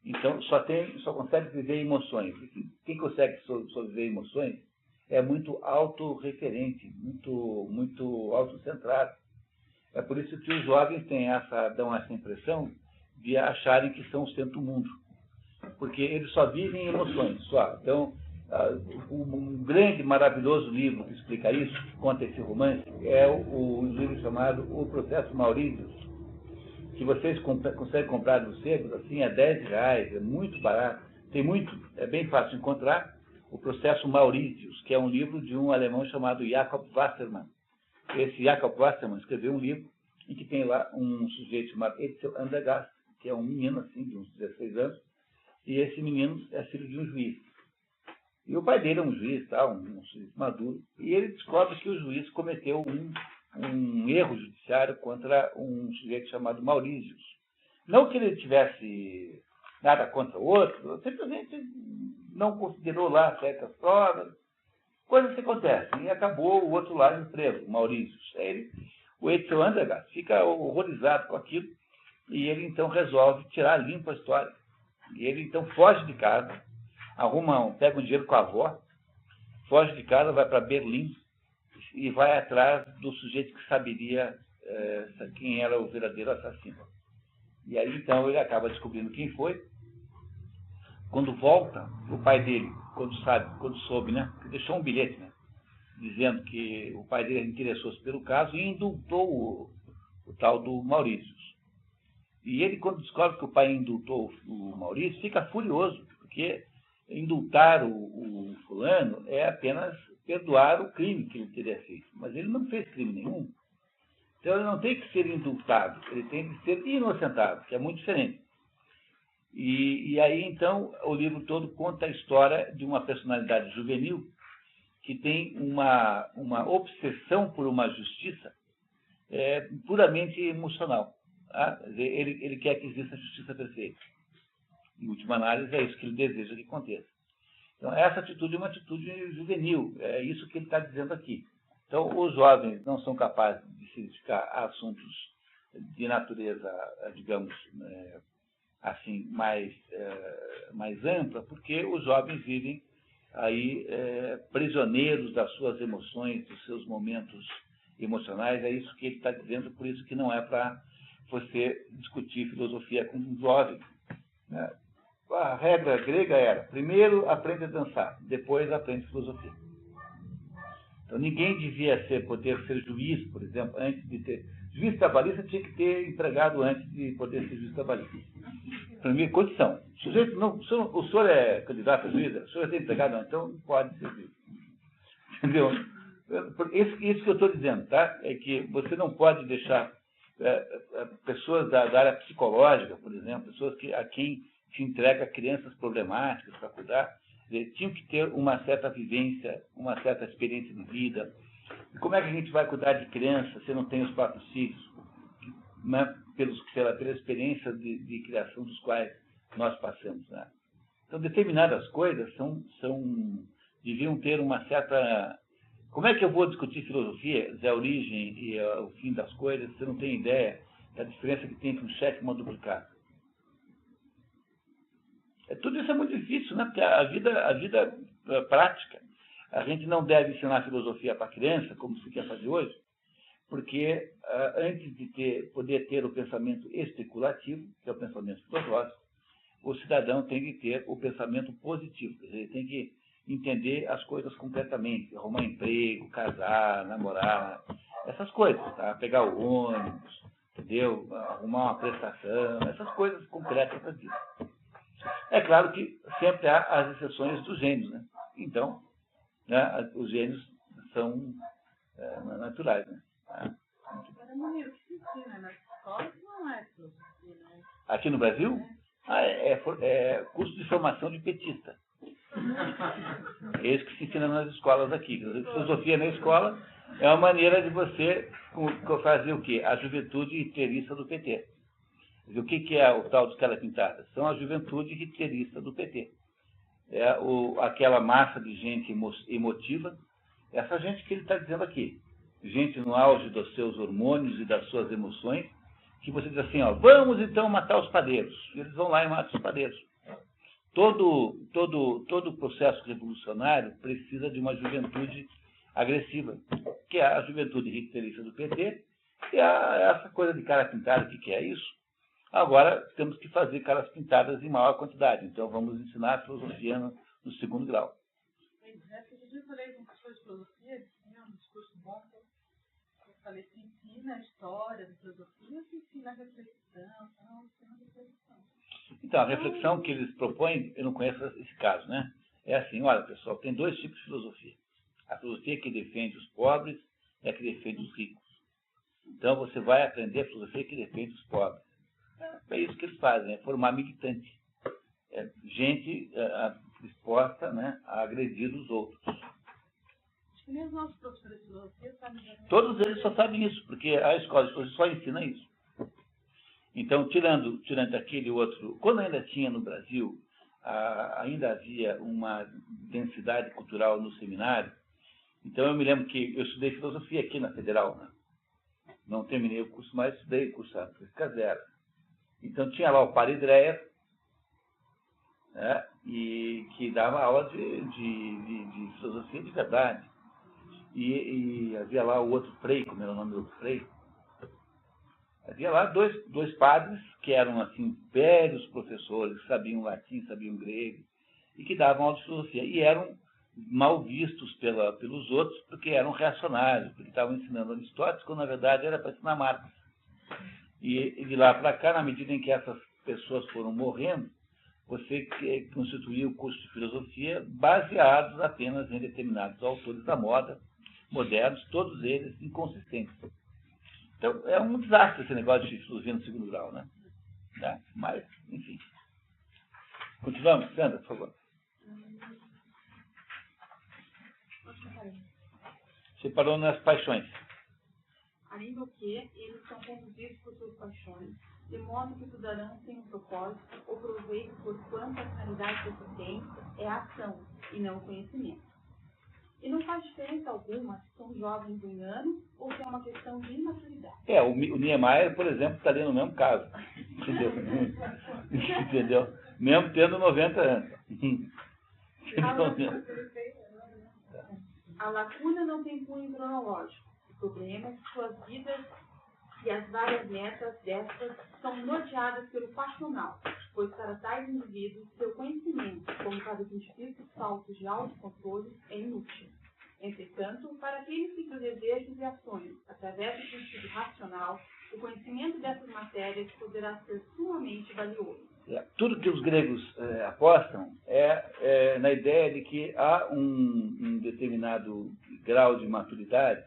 Então, só consegue viver emoções. Quem consegue só viver emoções é muito autorreferente, muito autocentrado. É por isso que os jovens dão essa impressão de acharem que são o centro do mundo. Porque eles só vivem emoções, só. Então, um grande, maravilhoso livro que explica isso, que conta esse romance, é o livro chamado O Processo Maurícios, que vocês conseguem comprar nos sebos, assim, a R$10, é muito barato. É bem fácil de encontrar. O Processo Maurícios, que é um livro de um alemão chamado Jakob Wassermann. Esse Jakob Wassermann escreveu um livro em que tem lá um sujeito chamado Etzel Andergast, que é um menino, assim, de uns 16 anos, e esse menino é filho de um juiz. E o pai dele é um juiz, um juiz maduro, e ele descobre que o juiz cometeu um erro judiciário contra um sujeito chamado Maurícios. Não que ele tivesse nada contra o outro, simplesmente não considerou lá certas provas, coisas que acontecem, e acabou o outro lá no preso, o Maurícios. O Etzel Andergast fica horrorizado com aquilo, e ele então resolve tirar limpo a história. E ele então foge de casa, pega um dinheiro com a avó, foge de casa, vai para Berlim e vai atrás do sujeito que saberia quem era o verdadeiro assassino. E aí então ele acaba descobrindo quem foi. Quando volta, o pai dele, quando soube, né, que deixou um bilhete, né, dizendo que o pai dele interessou-se pelo caso e indultou o tal do Maurícios. E ele, quando descobre que o pai indultou o Maurício, fica furioso, porque indultar o fulano é apenas perdoar o crime que ele teria feito. Mas ele não fez crime nenhum. Então ele não tem que ser indultado, ele tem que ser inocentado, que é muito diferente. E aí, então, o livro todo conta a história de uma personalidade juvenil que tem uma obsessão por uma justiça puramente emocional. Ele quer que exista justiça perfeita. Em última análise, é isso que ele deseja que aconteça. Então, essa atitude é uma atitude juvenil. É isso que ele está dizendo aqui. Então, os jovens não são capazes de se dedicar a assuntos de natureza, digamos, assim, mais ampla, porque os jovens vivem aí prisioneiros das suas emoções, dos seus momentos emocionais. É isso que ele está dizendo, por isso que não é para você discutir filosofia com um jovem. Né? A regra grega era, primeiro aprende a dançar, depois aprende filosofia. Então ninguém devia poder ser juiz, por exemplo, antes de ter... Juiz trabalhista tinha que ter empregado antes de poder ser juiz trabalhista. Primeira condição. O senhor é candidato a juiz? O senhor é empregado? Não, então não pode ser juiz. Entendeu? Isso que eu estou dizendo, tá? É que você não pode deixar pessoas da área psicológica, por exemplo, pessoas a quem se entrega crianças problemáticas para cuidar, tinham que ter uma certa vivência, uma certa experiência de vida. E como é que a gente vai cuidar de criança se não tem os próprios filhos? Né? Pela experiência de criação dos quais nós passamos. Né? Então, determinadas coisas deviam ter uma certa... Como é que eu vou discutir filosofia, a origem e o fim das coisas, se eu não tenho ideia da diferença que tem entre um cheque e uma duplicata? Tudo isso é muito difícil, né? Porque a vida prática, a gente não deve ensinar filosofia para criança, como se quer fazer hoje, porque antes de poder ter o pensamento especulativo, que é o pensamento filosófico, o cidadão tem que ter o pensamento positivo, quer dizer, ele tem que entender as coisas concretamente, arrumar emprego, casar, namorar, essas coisas, tá? Pegar o ônibus, entendeu? Arrumar uma prestação, essas coisas concretas da vida. É claro que sempre há as exceções dos gênios, né? Então, né, os gênios são naturais, né? Aqui no Brasil, é curso de formação de petista. É isso que se ensina nas escolas aqui. Filosofia na escola é uma maneira de você fazer o quê? A juventude hitlerista do PT. O que é o tal de Tela Pintada? São a juventude hitlerista do PT. Aquela massa de gente emotiva, essa gente que ele está dizendo aqui. Gente no auge dos seus hormônios e das suas emoções, que você diz assim, ó, vamos então matar os padeiros. E eles vão lá e matam os padeiros. Todo processo revolucionário precisa de uma juventude agressiva, que é a juventude hitlerista do PT, e essa coisa de cara pintada, o que é isso? Agora temos que fazer caras pintadas em maior quantidade, então vamos ensinar a filosofia no segundo grau. Outro dia eu falei com pessoas de filosofia, um discurso bom, eu falei que ensina a história da filosofia, que ensina a reflexão, Então, a reflexão que eles propõem, eu não conheço esse caso, né? É assim, olha, pessoal, tem dois tipos de filosofia. A filosofia que defende os pobres e a que defende os ricos. Então, você vai aprender a filosofia que defende os pobres. É isso que eles fazem, é formar militante. É gente disposta, né, a agredir os outros. Acho que nem os nossos professores de filosofia sabem. Todos eles só sabem isso, porque a escola de filosofia só ensina isso. Então, tirando aquele outro... Quando ainda tinha no Brasil, ainda havia uma densidade cultural no seminário, então eu me lembro que eu estudei filosofia aqui na Federal, né? Não terminei o curso, mas estudei o curso Física Zero. Então, tinha lá o Paridreia, né, e que dava aula de filosofia de verdade. E havia lá o outro Frei, como era o nome do outro Frei. Havia lá dois padres que eram, assim, velhos professores, sabiam latim, sabiam grego, e que davam aula de filosofia. E eram mal vistos pelos outros, porque eram reacionários, porque estavam ensinando Aristóteles, quando, na verdade, era para ensinar Marx. E de lá para cá, na medida em que essas pessoas foram morrendo, você constituía o curso de filosofia baseados apenas em determinados autores da moda, modernos, todos eles inconsistentes. Então, é um desastre esse negócio de filosofia no segundo grau, né? Mas, enfim. Continuamos, Sandra, por favor. Você parou nas paixões. Além do que, eles são conduzidos por suas paixões, de modo que o cidadão tem um propósito ou proveito por quanto a finalidade da existência é a ação e não o conhecimento. E não faz diferença alguma se são jovens do engano ou se é uma questão de imaturidade. O Niemeyer, por exemplo, está ali no mesmo caso. Entendeu? Entendeu? Mesmo tendo 90 anos. A lacuna não tem cunho cronológico. O problema é que suas vidas e as várias metas destas são norteadas pelo passional, pois para tais indivíduos, seu conhecimento, como para os indivíduos faltos de autocontrole, é inútil. Entretanto, para aqueles que seus desejos e ações, através do sentido racional, o conhecimento dessas matérias poderá ser sumamente valioso. Tudo que os gregos apostam é na ideia de que há um determinado grau de maturidade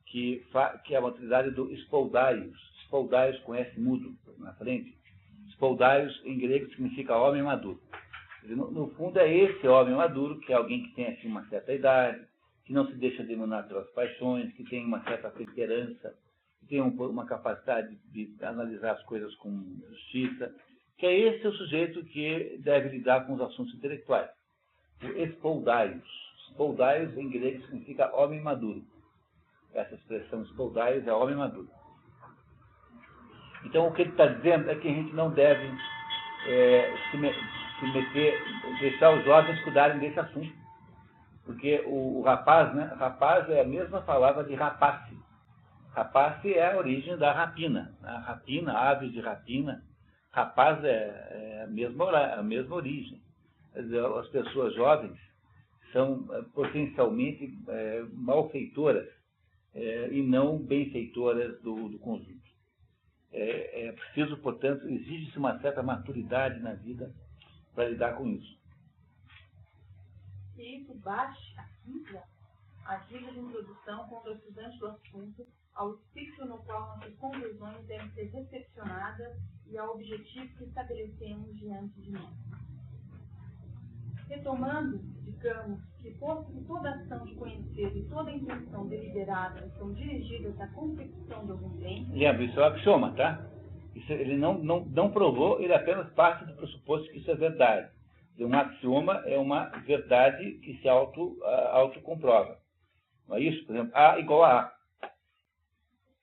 que é a maturidade do spoldaios. Spoldaios com S mudo na frente. Spoldaios, em grego, significa homem maduro. No fundo, é esse homem maduro, que é alguém que tem assim, uma certa idade, que não se deixa dominar pelas paixões, que tem uma certa temperança, que tem uma capacidade de analisar as coisas com justiça, que é esse o sujeito que deve lidar com os assuntos intelectuais. O Spoldaios. Spoldaios, em grego, significa homem maduro. Essa expressão Spoldaios é homem maduro. Então, o que ele está dizendo é que a gente não deve se meter, deixar os jovens cuidarem desse assunto. Porque o rapaz, né? Rapaz é a mesma palavra de rapace. Rapace é a origem da rapina. A rapina, aves de rapina. Rapaz é a mesma origem. As pessoas jovens são potencialmente malfeitoras e não benfeitoras do conjunto. É preciso, portanto, exige-se uma certa maturidade na vida para lidar com isso. Se isso baixe a dica de introdução contra o estudante do assunto, ao espírito no qual nossas conclusões devem ser recepcionadas e ao objetivo que estabelecemos diante de nós. Retomando, digamos, que posto que toda ação de conhecer e toda intenção deliberada são dirigidas à concepção de algum bem... Lembra, isso é o axioma, tá? Isso, ele não provou, ele apenas parte do pressuposto que isso é verdade. Um axioma é uma verdade que se autocomprova. Não é isso? Por exemplo, A igual a A.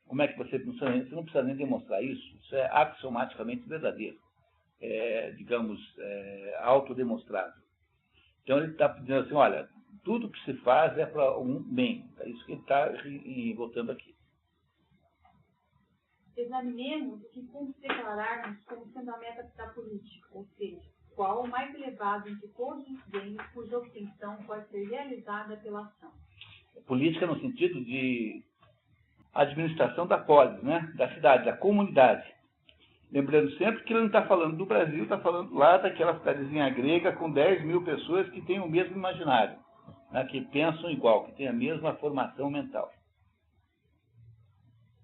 Como é que você não precisa nem demonstrar isso? Isso é axiomaticamente verdadeiro. Autodemonstrável. Então ele está dizendo assim, olha, tudo que se faz é para um bem. É isso que ele está voltando aqui. Examinemos o que declararmos como sendo a meta da política, ou seja, qual o mais elevado entre todos os bens cuja obtenção pode ser realizada pela ação. Política no sentido de administração da polis, né? Da cidade, da comunidade. Lembrando sempre que ele não está falando do Brasil, está falando lá daquela cidadezinha grega com 10 mil pessoas que têm o mesmo imaginário, né? Que pensam igual, que têm a mesma formação mental.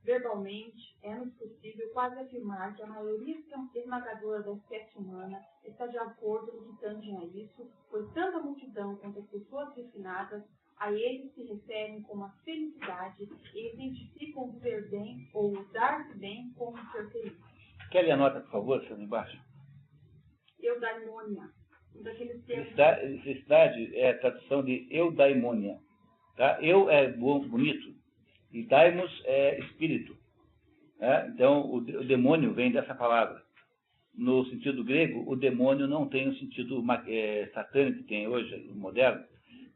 Verbalmente, é-nos possível quase afirmar que a maioria esmagadora da espécie humana está de acordo no que tange a isso, pois tanto a multidão quanto as pessoas refinadas a eles se referem como a felicidade e identificam o viver bem ou o dar-se bem como ser feliz. Quer ler a nota, por favor, senhor, embaixo? Eudaimonia. Um daqueles termos... Felicidade é a tradução de eudaimonia. Tá? Eu é bonito e daimos é espírito. Né? Então, o demônio vem dessa palavra. No sentido grego, o demônio não tem o sentido satânico que tem hoje, moderno.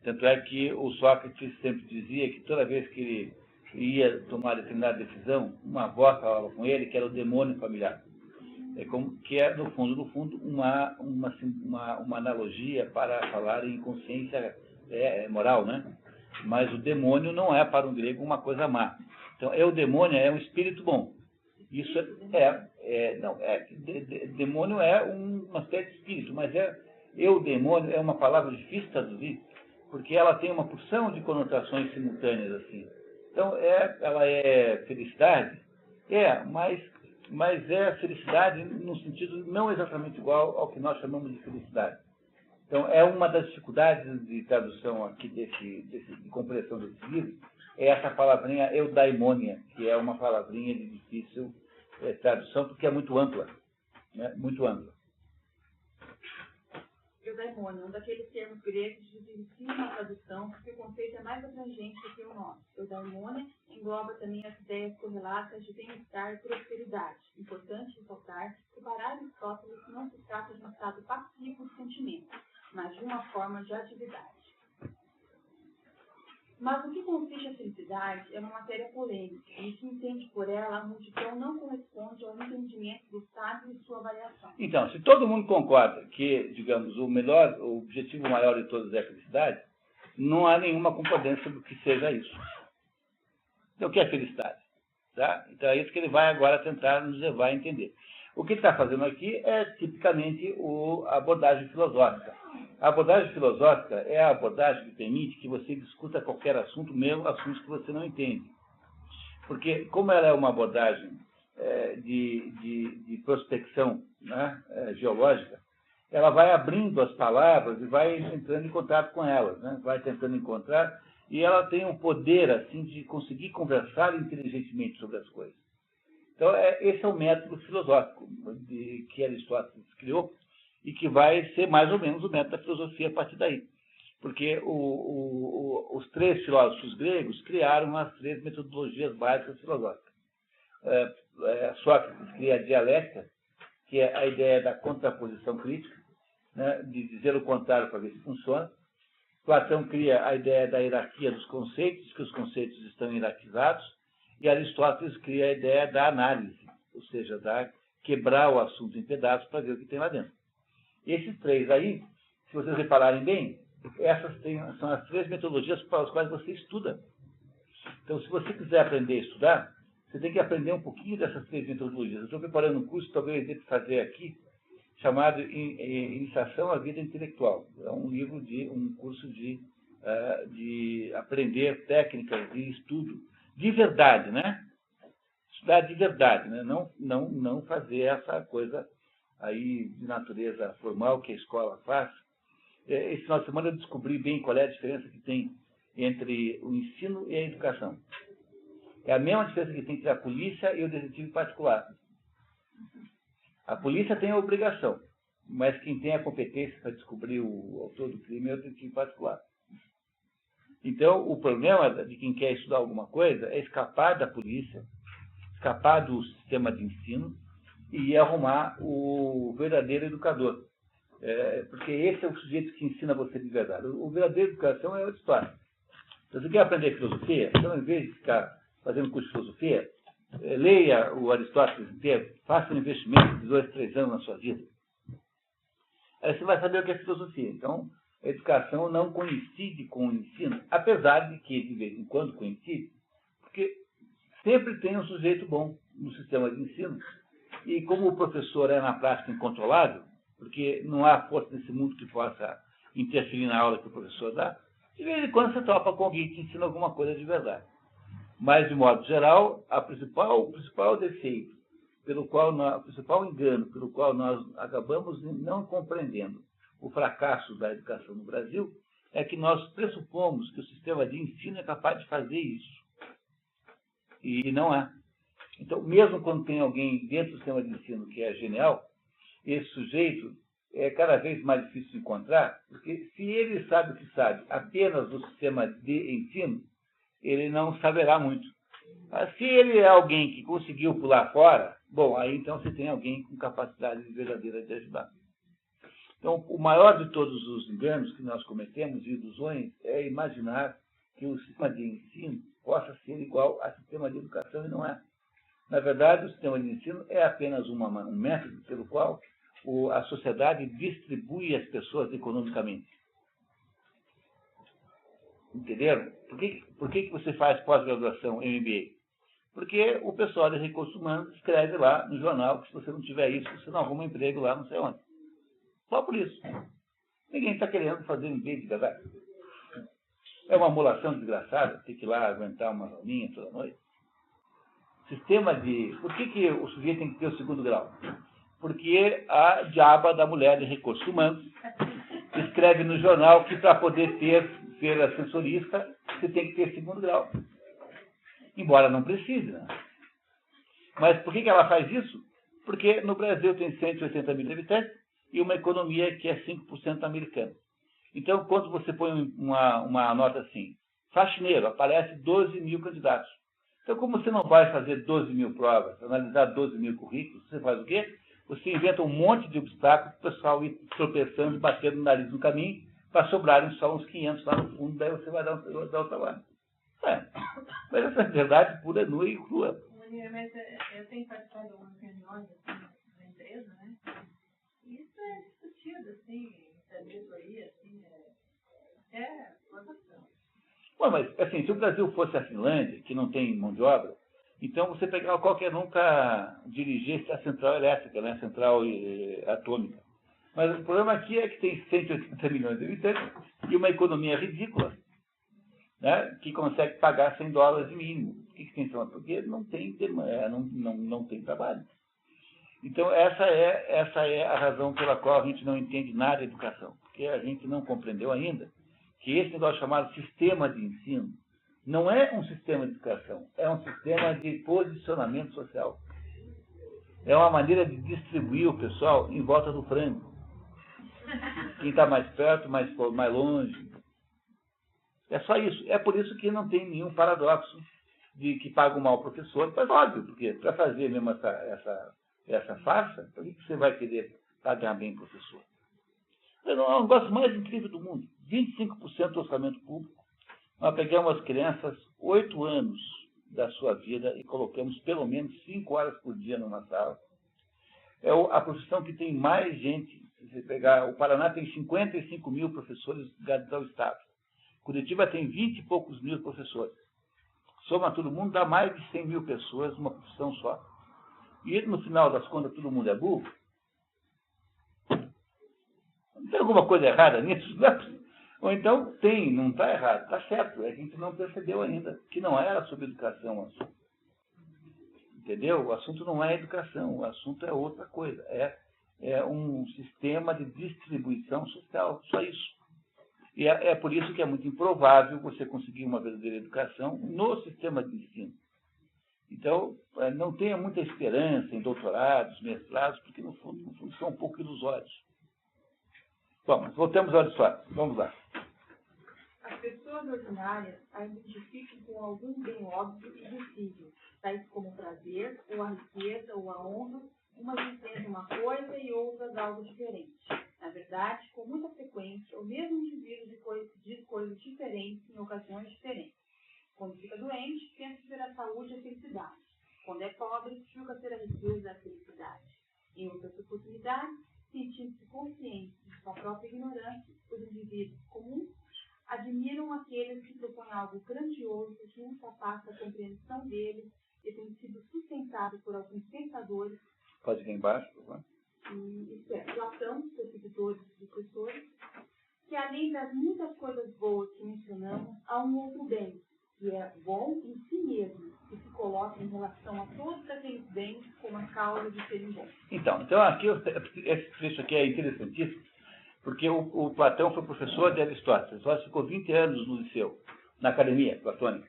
Tanto é que o Sócrates sempre dizia que toda vez que ele ia tomar determinada decisão, uma voz falava com ele que era o demônio familiar. Que é, no fundo, uma analogia para falar em consciência moral, né? Mas o demônio não é, para um grego, uma coisa má. Então, o demônio é um espírito bom. Isso demônio é uma espécie de espírito, mas demônio é uma palavra difícil de traduzir, porque ela tem uma porção de conotações simultâneas, assim. Então, ela é felicidade? Mas é felicidade no sentido não exatamente igual ao que nós chamamos de felicidade. Então, é uma das dificuldades de tradução aqui, de compreensão desse livro, é essa palavrinha eudaimonia, que é uma palavrinha de difícil tradução, porque é muito ampla. Né? Muito ampla. Eudaimonia, um daqueles termos gregos de difícil tradução, porque o conceito é mais abrangente do que o nosso. Eudaimonia engloba também as ideias correlatas de bem-estar e prosperidade. Importante ressaltar que para Aristóteles não se trata de um estado passivo de sentimento, mas de uma forma de atividade. Mas o que consiste a felicidade é uma matéria polêmica, e se entende por ela, a multidão não corresponde ao entendimento do sábio e sua variação. Então, se todo mundo concorda que, digamos, o objetivo maior de todos é a felicidade, não há nenhuma concordância sobre o que seja isso. Então, o que é felicidade? Tá? Então, é isso que ele vai agora tentar nos levar a entender. O que ele está fazendo aqui é, tipicamente, a abordagem filosófica. A abordagem filosófica é a abordagem que permite que você discuta qualquer assunto, mesmo assuntos que você não entende. Porque, como ela é uma abordagem de prospecção, né, geológica, ela vai abrindo as palavras e vai entrando em contato com elas, né, vai tentando encontrar, e ela tem um poder assim de conseguir conversar inteligentemente sobre as coisas. Então, esse é o método filosófico que Aristóteles criou e que vai ser mais ou menos o método da filosofia a partir daí. Porque os três filósofos gregos criaram as três metodologias básicas filosóficas. Sócrates cria a dialética, que é a ideia da contraposição crítica, né, de dizer o contrário para ver se funciona. Platão cria a ideia da hierarquia dos conceitos, que os conceitos estão hierarquizados. E Aristóteles cria a ideia da análise, ou seja, da quebrar o assunto em pedaços para ver o que tem lá dentro. Esses três aí, se vocês repararem bem, são as três metodologias para as quais você estuda. Então, se você quiser aprender a estudar, você tem que aprender um pouquinho dessas três metodologias. Eu estou preparando um curso, talvez eu deva fazer aqui, chamado Iniciação à Vida Intelectual. É um curso de aprender técnicas de estudo de verdade, né? Estudar de verdade, né? Não fazer essa coisa aí de natureza formal que a escola faz. Esse final de semana eu descobri bem qual é a diferença que tem entre o ensino e a educação. É a mesma diferença que tem entre a polícia e o detetive particular. A polícia tem a obrigação, mas quem tem a competência para descobrir o autor do crime é o detetive particular. Então, o problema de quem quer estudar alguma coisa é escapar da polícia, escapar do sistema de ensino e arrumar o verdadeiro educador. Porque esse é o sujeito que ensina você de verdade. O verdadeiro educação é outra história. Se você quer aprender filosofia, então, em vez de ficar fazendo curso de filosofia, leia o Aristóteles inteiro, faça um investimento de 2, 3 anos na sua vida. Aí você vai saber o que é filosofia. Então, a educação não coincide com o ensino, apesar de que, de vez em quando, coincide, porque sempre tem um sujeito bom no sistema de ensino, e como o professor é, na prática, incontrolável, porque não há força nesse mundo que possa interferir na aula que o professor dá, de vez em quando você topa com alguém que ensina alguma coisa de verdade. Mas, de modo geral, o principal defeito, o principal engano pelo qual nós acabamos não compreendendo o fracasso da educação no Brasil, é que nós pressupomos que o sistema de ensino é capaz de fazer isso. E não é. Então, mesmo quando tem alguém dentro do sistema de ensino que é genial, esse sujeito é cada vez mais difícil de encontrar, porque se ele sabe o que sabe apenas do sistema de ensino, ele não saberá muito. Mas se ele é alguém que conseguiu pular fora, bom, aí então você tem alguém com capacidade verdadeira de ajudar. Então, o maior de todos os enganos que nós cometemos, e ilusões, é imaginar que o sistema de ensino possa ser igual ao sistema de educação, e não é. Na verdade, o sistema de ensino é apenas um método pelo qual a sociedade distribui as pessoas economicamente. Entenderam? Por que você faz pós-graduação MBA? Porque o pessoal de recursos humanos escreve lá no jornal que se você não tiver isso, você não arruma emprego lá não sei onde. Só por isso. Ninguém está querendo fazer MBA de verdade. É uma amolação desgraçada, ter que ir lá aguentar uma aulinha toda noite. Por que o sujeito tem que ter o segundo grau? Porque a diaba da mulher de recursos humanos escreve no jornal que para poder ser assessorista, você tem que ter segundo grau. Embora não precise, né? Mas por que ela faz isso? Porque no Brasil tem 180 mil habitantes e uma economia que é 5% americana. Então, quando você põe uma nota assim, faxineiro, aparece 12 mil candidatos. Então, como você não vai fazer 12 mil provas, analisar 12 mil currículos, você faz o quê? Você inventa um monte de obstáculos para o pessoal ir tropeçando, batendo o nariz no caminho, para sobrarem só uns 500 lá no fundo, daí você vai dar o trabalho. Mas essa é a verdade pura, nua e crua. Mas eu tenho participado de algumas reuniões assim, da empresa, né? E isso é discutido, assim, da diretoria, assim, até votação. Bom, mas, assim, se o Brasil fosse a Finlândia, que não tem mão de obra, então você pegava qualquer um para dirigir a central elétrica, né, a central atômica. Mas o problema aqui é que tem 180 milhões de habitantes e uma economia ridícula, né, que consegue pagar $100 de mínimo. Por que tem semana? Porque não tem, não tem trabalho. Então, essa é a razão pela qual a gente não entende nada de educação. Porque a gente não compreendeu ainda que esse negócio chamado sistema de ensino não é um sistema de educação, é um sistema de posicionamento social. É uma maneira de distribuir o pessoal em volta do frango. Quem está mais perto, mais longe. É só isso. É por isso que não tem nenhum paradoxo de que paga um mau professor. Mas óbvio, porque para fazer mesmo essa farsa, por que você vai querer pagar bem professor? É o negócio mais incrível do mundo. 25% do orçamento público. Nós pegamos as crianças 8 anos da sua vida e colocamos pelo menos 5 horas por dia numa sala. É a profissão que tem mais gente. Se você pegar, o Paraná tem 55 mil professores ligados ao Estado. Curitiba tem 20 e poucos mil professores. Soma todo mundo, dá mais de 100 mil pessoas numa profissão só. E no final das contas, todo mundo é burro? Não tem alguma coisa errada nisso? Ou então tem, não está errado, está certo. A gente não percebeu ainda que não era sobre educação o assunto. Entendeu? O assunto não é educação, o assunto é outra coisa. É um sistema de distribuição social, só isso. E é por isso que é muito improvável você conseguir uma verdadeira educação no sistema de ensino. Então, não tenha muita esperança em doutorados, mestrados, porque no fundo são um pouco ilusórios. Bom, mas voltamos ao Aristóteles. Vamos lá. As pessoas ordinárias a identificam com algum bem óbvio e visível, tais como o prazer, ou a riqueza, ou a honra, umas entendem uma coisa e outras algo diferente. Na verdade, com muita frequência, o mesmo indivíduo diz coisas diferentes em ocasiões diferentes. Quando fica doente, pensa ser a saúde e a felicidade. Quando é pobre, julga ser a riqueza e a felicidade. Em outras oportunidades, sentindo-se conscientes de sua própria ignorância, os indivíduos comuns admiram aqueles que propõem algo grandioso que ultrapassa a compreensão deles e tem sido sustentado por alguns pensadores. Pode ir embaixo, por favor. Isto é, Platão, perseguidores e sucessores, que além das muitas coisas boas que mencionamos, há um outro bem, que é bom em si mesmo, que se coloca em relação a todos aqueles bens como a causa de serem bons. Então aqui, esse trecho aqui é interessantíssimo, porque o Platão foi professor de Aristóteles. Aristóteles ficou 20 anos no liceu, na academia platônica.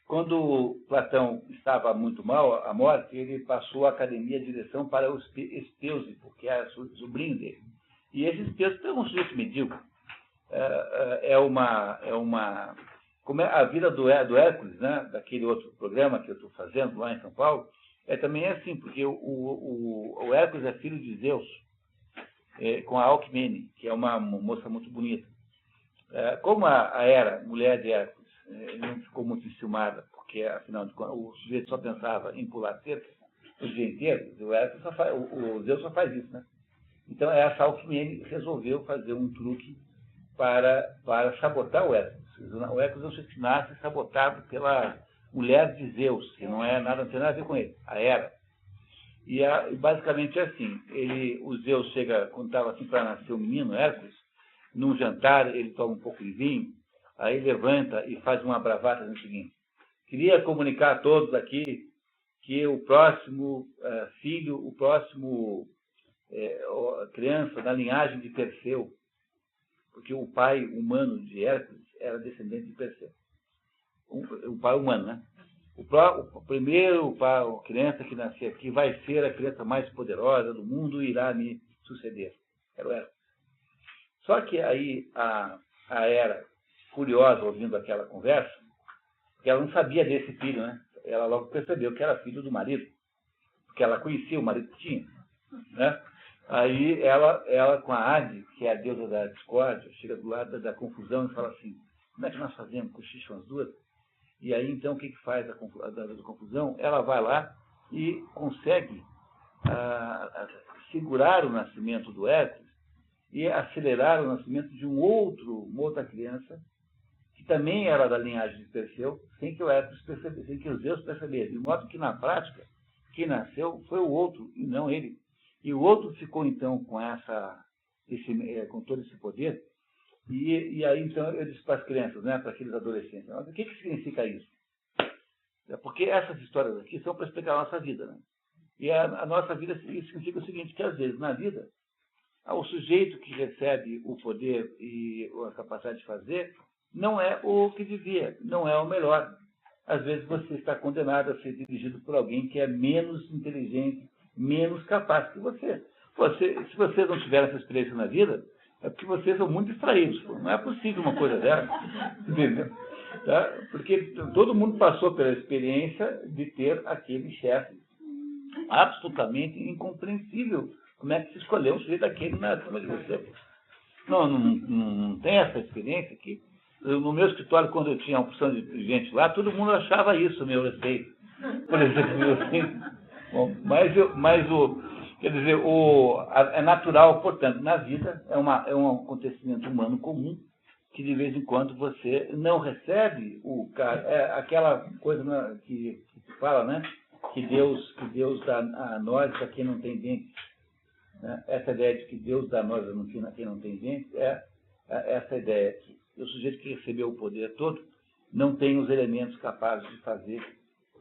Quando Platão estava muito mal, à morte, ele passou a academia de direção para o Espeusipo, que era sobrinho dele. E esse Espeusipo é um sujeito medíocre. Como é a vida do Hércules, né, daquele outro programa que eu estou fazendo lá em São Paulo, também é assim, porque o Hércules é filho de Zeus, com a Alcmene, que é uma moça muito bonita. Como a Hera, mulher de Hércules, não ficou muito enciumada, porque, afinal de contas, o sujeito só pensava em pular cerca o dia inteiro, o Zeus só faz isso, né? Então, essa Alcmene resolveu fazer um truque para sabotar o Hércules. O Hércules é um sujeito que nasce sabotado pela mulher de Zeus, que não tem nada a ver com ele, a Hera. E basicamente é assim, o Zeus chega, quando estava assim para nascer o menino, Hércules, num jantar, ele toma um pouco de vinho, aí levanta e faz uma bravata no seguinte: queria comunicar a todos aqui que o próximo filho, o próximo criança da linhagem de Perseu, porque o pai humano de Hércules era descendente de Perseu. O pai humano, né? O primeiro criança que nascer aqui vai ser a criança mais poderosa do mundo e irá me suceder. Era o Hércules. Só que aí a Hera, curiosa ouvindo aquela conversa, porque ela não sabia desse filho, né? Ela logo percebeu que era filho do marido, porque ela conhecia o marido que tinha, né? Aí ela com a Hade, que é a deusa da discórdia, chega do lado da confusão e fala assim: como é que nós fazemos? Cochicham as duas? E aí então o que faz a confusão? Ela vai lá e consegue segurar o nascimento do Hércules e acelerar o nascimento de uma outra criança, que também era da linhagem de Perseu, sem que o Hércules percebesse, sem que os Zeus percebessem. De modo que, na prática, quem nasceu foi o outro, e não ele. E o outro ficou, então, com todo esse poder. E aí, então, eu disse para as crianças, né, para aqueles adolescentes: mas o que significa isso? Porque essas histórias aqui são para explicar a nossa vida, né? E a nossa vida significa o seguinte, que às vezes na vida, o sujeito que recebe o poder e a capacidade de fazer não é o que devia, não é o melhor. Às vezes você está condenado a ser dirigido por alguém que é menos inteligente, menos capaz que você. Se vocês não tiverem essa experiência na vida, é porque vocês são muito distraídos. Não é possível uma coisa dessa. Entendeu? Tá? Porque todo mundo passou pela experiência de ter aquele chefe absolutamente incompreensível. Como é que se escolheu um sujeito daquele na cima de você? Não tem essa experiência aqui. No meu escritório, quando eu tinha uma opção de gente lá, todo mundo achava isso, meu receio. Por exemplo, assim. Bom, quer dizer, é natural, portanto, na vida, é um acontecimento humano comum, que de vez em quando você não recebe o cara. É aquela coisa, né, que se fala, né? Que Deus dá a nós a quem não tem dentes. Né? Essa ideia de que Deus dá a nós a quem não tem dentes é essa ideia aqui. O sujeito que recebeu o poder todo não tem os elementos capazes de fazer,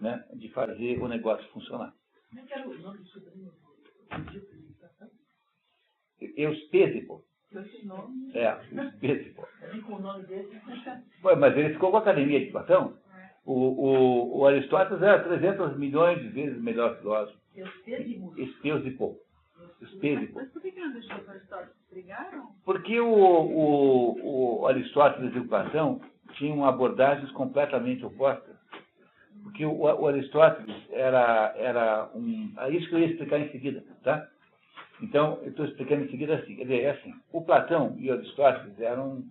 né, de fazer o negócio funcionar. Como é que era o nome do sobrinho de educação? Euspésipo. Esse nome? Euspésipo. Com o nome dele? Mas ele ficou com a Academia de Platão. O Aristóteles era 300 milhões de vezes melhor filósofo. Euspésipo. Mas por que não deixou os Aristóteles? Brigaram? Porque o Aristóteles e o Platão tinham abordagens completamente opostas. Porque o Aristóteles era um... É isso que eu ia explicar em seguida, tá? Então, eu estou explicando em seguida assim. Quer dizer, é assim, o Platão e o Aristóteles eram,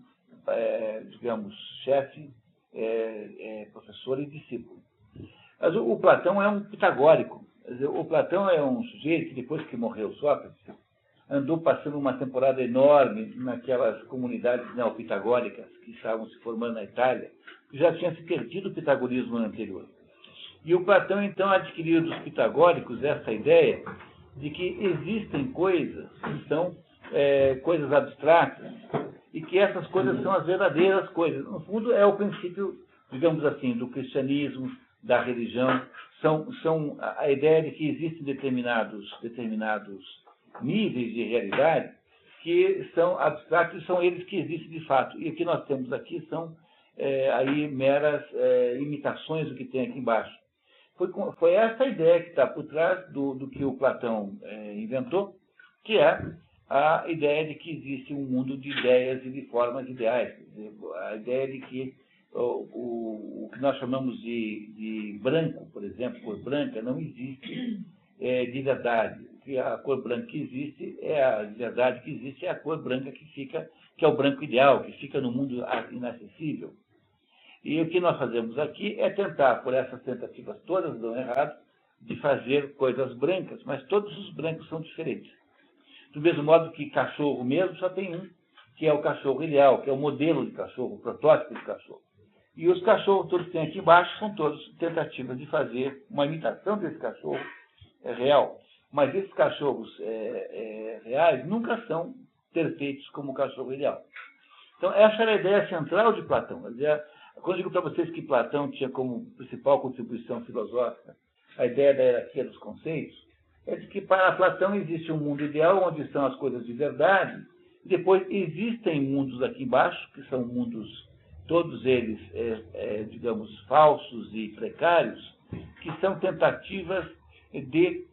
digamos, chefe, professor e discípulo. Mas o Platão é um pitagórico. Quer dizer, o Platão é um sujeito que, depois que morreu Sócrates, andou passando uma temporada enorme naquelas comunidades neopitagóricas que estavam se formando na Itália, que já tinha se perdido o pitagorismo anterior. E o Platão, então, adquiriu dos pitagóricos essa ideia de que existem coisas que são coisas abstratas e que essas coisas são as verdadeiras coisas. No fundo, é o princípio, digamos assim, do cristianismo, da religião. São a ideia de que existem determinados níveis de realidade que são abstratos e são eles que existem de fato. E o que nós temos aqui são aí meras imitações do que tem aqui embaixo. Foi essa ideia que está por trás do que o Platão inventou, que é a ideia de que existe um mundo de ideias e de formas ideais. Quer dizer, a ideia de que o que nós chamamos de branco, por exemplo, cor branca, não existe de verdade. Que a cor branca que existe a verdade que existe é a cor branca que é o branco ideal, que fica no mundo inacessível. E o que nós fazemos aqui é tentar, por essas tentativas todas dão errado, de fazer coisas brancas, mas todos os brancos são diferentes. Do mesmo modo que cachorro mesmo só tem um, que é o cachorro ideal, que é o modelo de cachorro, o protótipo de cachorro. E os cachorros todos que tem aqui embaixo são todos tentativas de fazer uma imitação desse cachorro real. Mas esses cachorros reais nunca são perfeitos como o cachorro ideal. Então, essa era a ideia central de Platão. Quando eu digo para vocês que Platão tinha como principal contribuição filosófica a ideia da hierarquia dos conceitos, é de que para Platão existe um mundo ideal onde estão as coisas de verdade, e depois existem mundos aqui embaixo, que são mundos, todos eles, digamos, falsos e precários, que são tentativas de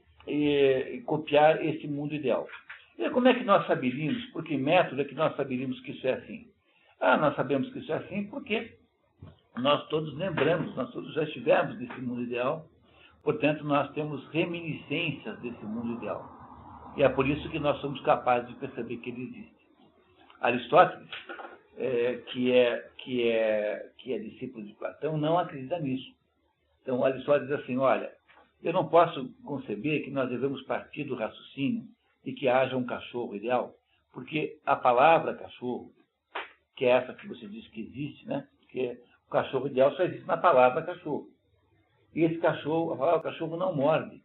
copiar esse mundo ideal. E como é que nós saberíamos, por que método é que nós saberíamos que isso é assim? Nós sabemos que isso é assim porque nós todos lembramos, nós todos já estivemos nesse mundo ideal, portanto, nós temos reminiscências desse mundo ideal. E é por isso que nós somos capazes de perceber que ele existe. Aristóteles, que é discípulo de Platão, não acredita nisso. Então, Aristóteles diz assim, olha, eu não posso conceber que nós devemos partir do raciocínio de que haja um cachorro ideal, porque a palavra cachorro, que é essa que você diz que existe, né? Porque o cachorro ideal só existe na palavra cachorro. E esse cachorro, a palavra cachorro não morde.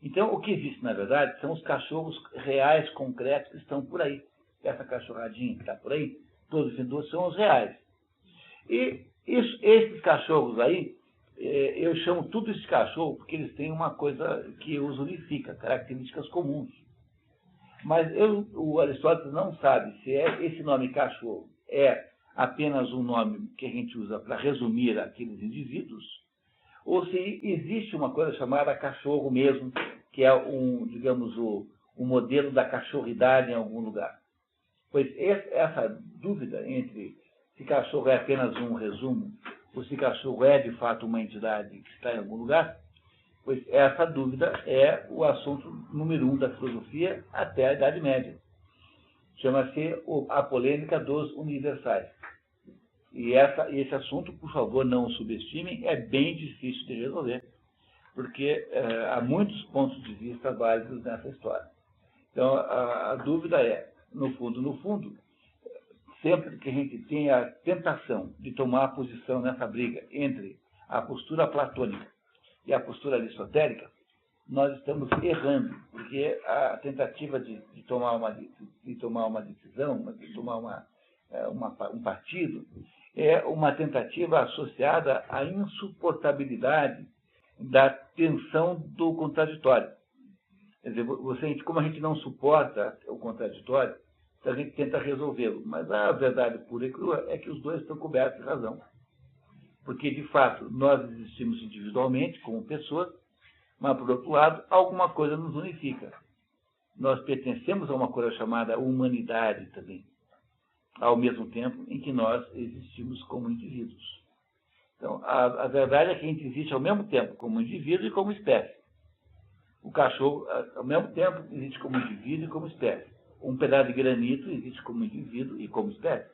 Então, o que existe, na verdade, são os cachorros reais, concretos, que estão por aí. Essa cachorradinha que está por aí, todos os são os reais. E esses cachorros aí eu chamo tudo isso de cachorro porque eles têm uma coisa que os unifica, características comuns. Mas o Aristóteles não sabe se esse nome cachorro é apenas um nome que a gente usa para resumir aqueles indivíduos, ou se existe uma coisa chamada cachorro mesmo, que é digamos, o modelo da cachorridade em algum lugar. Pois essa dúvida entre se cachorro é apenas um resumo, ou se cachorro é de fato uma entidade que está em algum lugar, pois essa dúvida é o assunto número 1 da filosofia até a Idade Média. Chama-se a polêmica dos universais. E esse assunto, por favor, não o subestimem, é bem difícil de resolver, porque há muitos pontos de vista válidos nessa história. Então, a dúvida é, no fundo, sempre que a gente tem a tentação de tomar a posição nessa briga entre a postura platônica e a postura aristotélica, nós estamos errando, porque a tentativa de tomar uma decisão, de tomar um partido, é uma tentativa associada à insuportabilidade da tensão do contraditório. Quer dizer, como a gente não suporta o contraditório, a gente tenta resolvê-lo. Mas a verdade pura e crua é que os dois estão cobertos de razão. Porque, de fato, nós existimos individualmente, como pessoas, mas, por outro lado, alguma coisa nos unifica. Nós pertencemos a uma coisa chamada humanidade também, ao mesmo tempo em que nós existimos como indivíduos. Então, a verdade é que a gente existe ao mesmo tempo como indivíduo e como espécie. O cachorro, ao mesmo tempo, existe como indivíduo e como espécie. Um pedaço de granito existe como indivíduo e como espécie.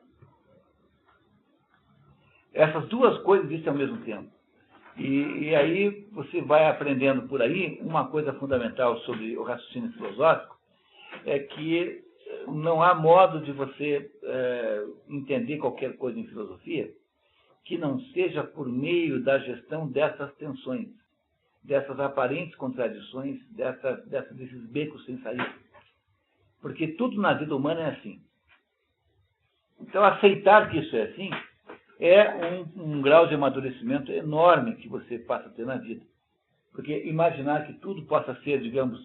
Essas duas coisas existem ao mesmo tempo. E aí você vai aprendendo por aí uma coisa fundamental sobre o raciocínio filosófico, é que não há modo de você entender qualquer coisa em filosofia que não seja por meio da gestão dessas tensões, dessas aparentes contradições, desses becos sem saída. Porque tudo na vida humana é assim. Então, aceitar que isso é assim é um grau de amadurecimento enorme que você passa a ter na vida. Porque imaginar que tudo possa ser, digamos,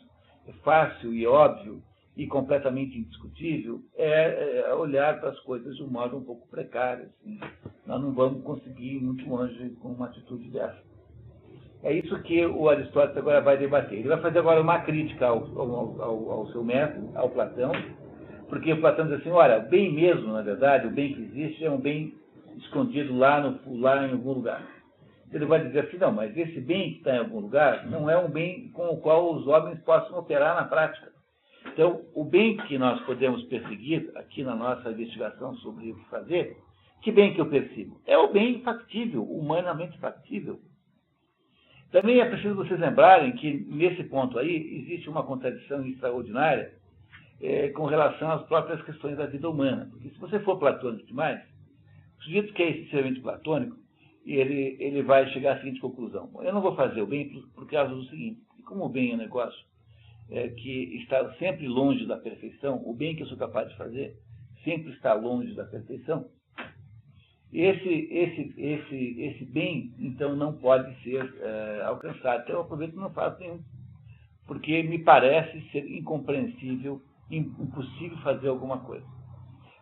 fácil e óbvio e completamente indiscutível é olhar para as coisas de um modo um pouco precário. Assim. Nós não vamos conseguir ir muito longe com uma atitude dessa. É isso que o Aristóteles agora vai debater. Ele vai fazer agora uma crítica ao seu mestre, ao Platão, porque o Platão diz assim, olha, o bem mesmo, na verdade, o bem que existe é um bem escondido lá em algum lugar. Ele vai dizer assim, não, mas esse bem que está em algum lugar não é um bem com o qual os homens possam operar na prática. Então, o bem que nós podemos perseguir aqui na nossa investigação sobre o que fazer, que bem que eu persigo? É o bem factível, humanamente factível. Também é preciso vocês lembrarem que, nesse ponto aí, existe uma contradição extraordinária com relação às próprias questões da vida humana. Porque se você for platônico demais, o sujeito que é excessivamente platônico, ele vai chegar à seguinte conclusão. Eu não vou fazer o bem por causa do seguinte. Como o bem é um negócio que está sempre longe da perfeição, o bem que eu sou capaz de fazer sempre está longe da perfeição, esse bem, então, não pode ser alcançado. Então, eu aproveito e não faço nenhum. Porque me parece ser incompreensível, impossível fazer alguma coisa.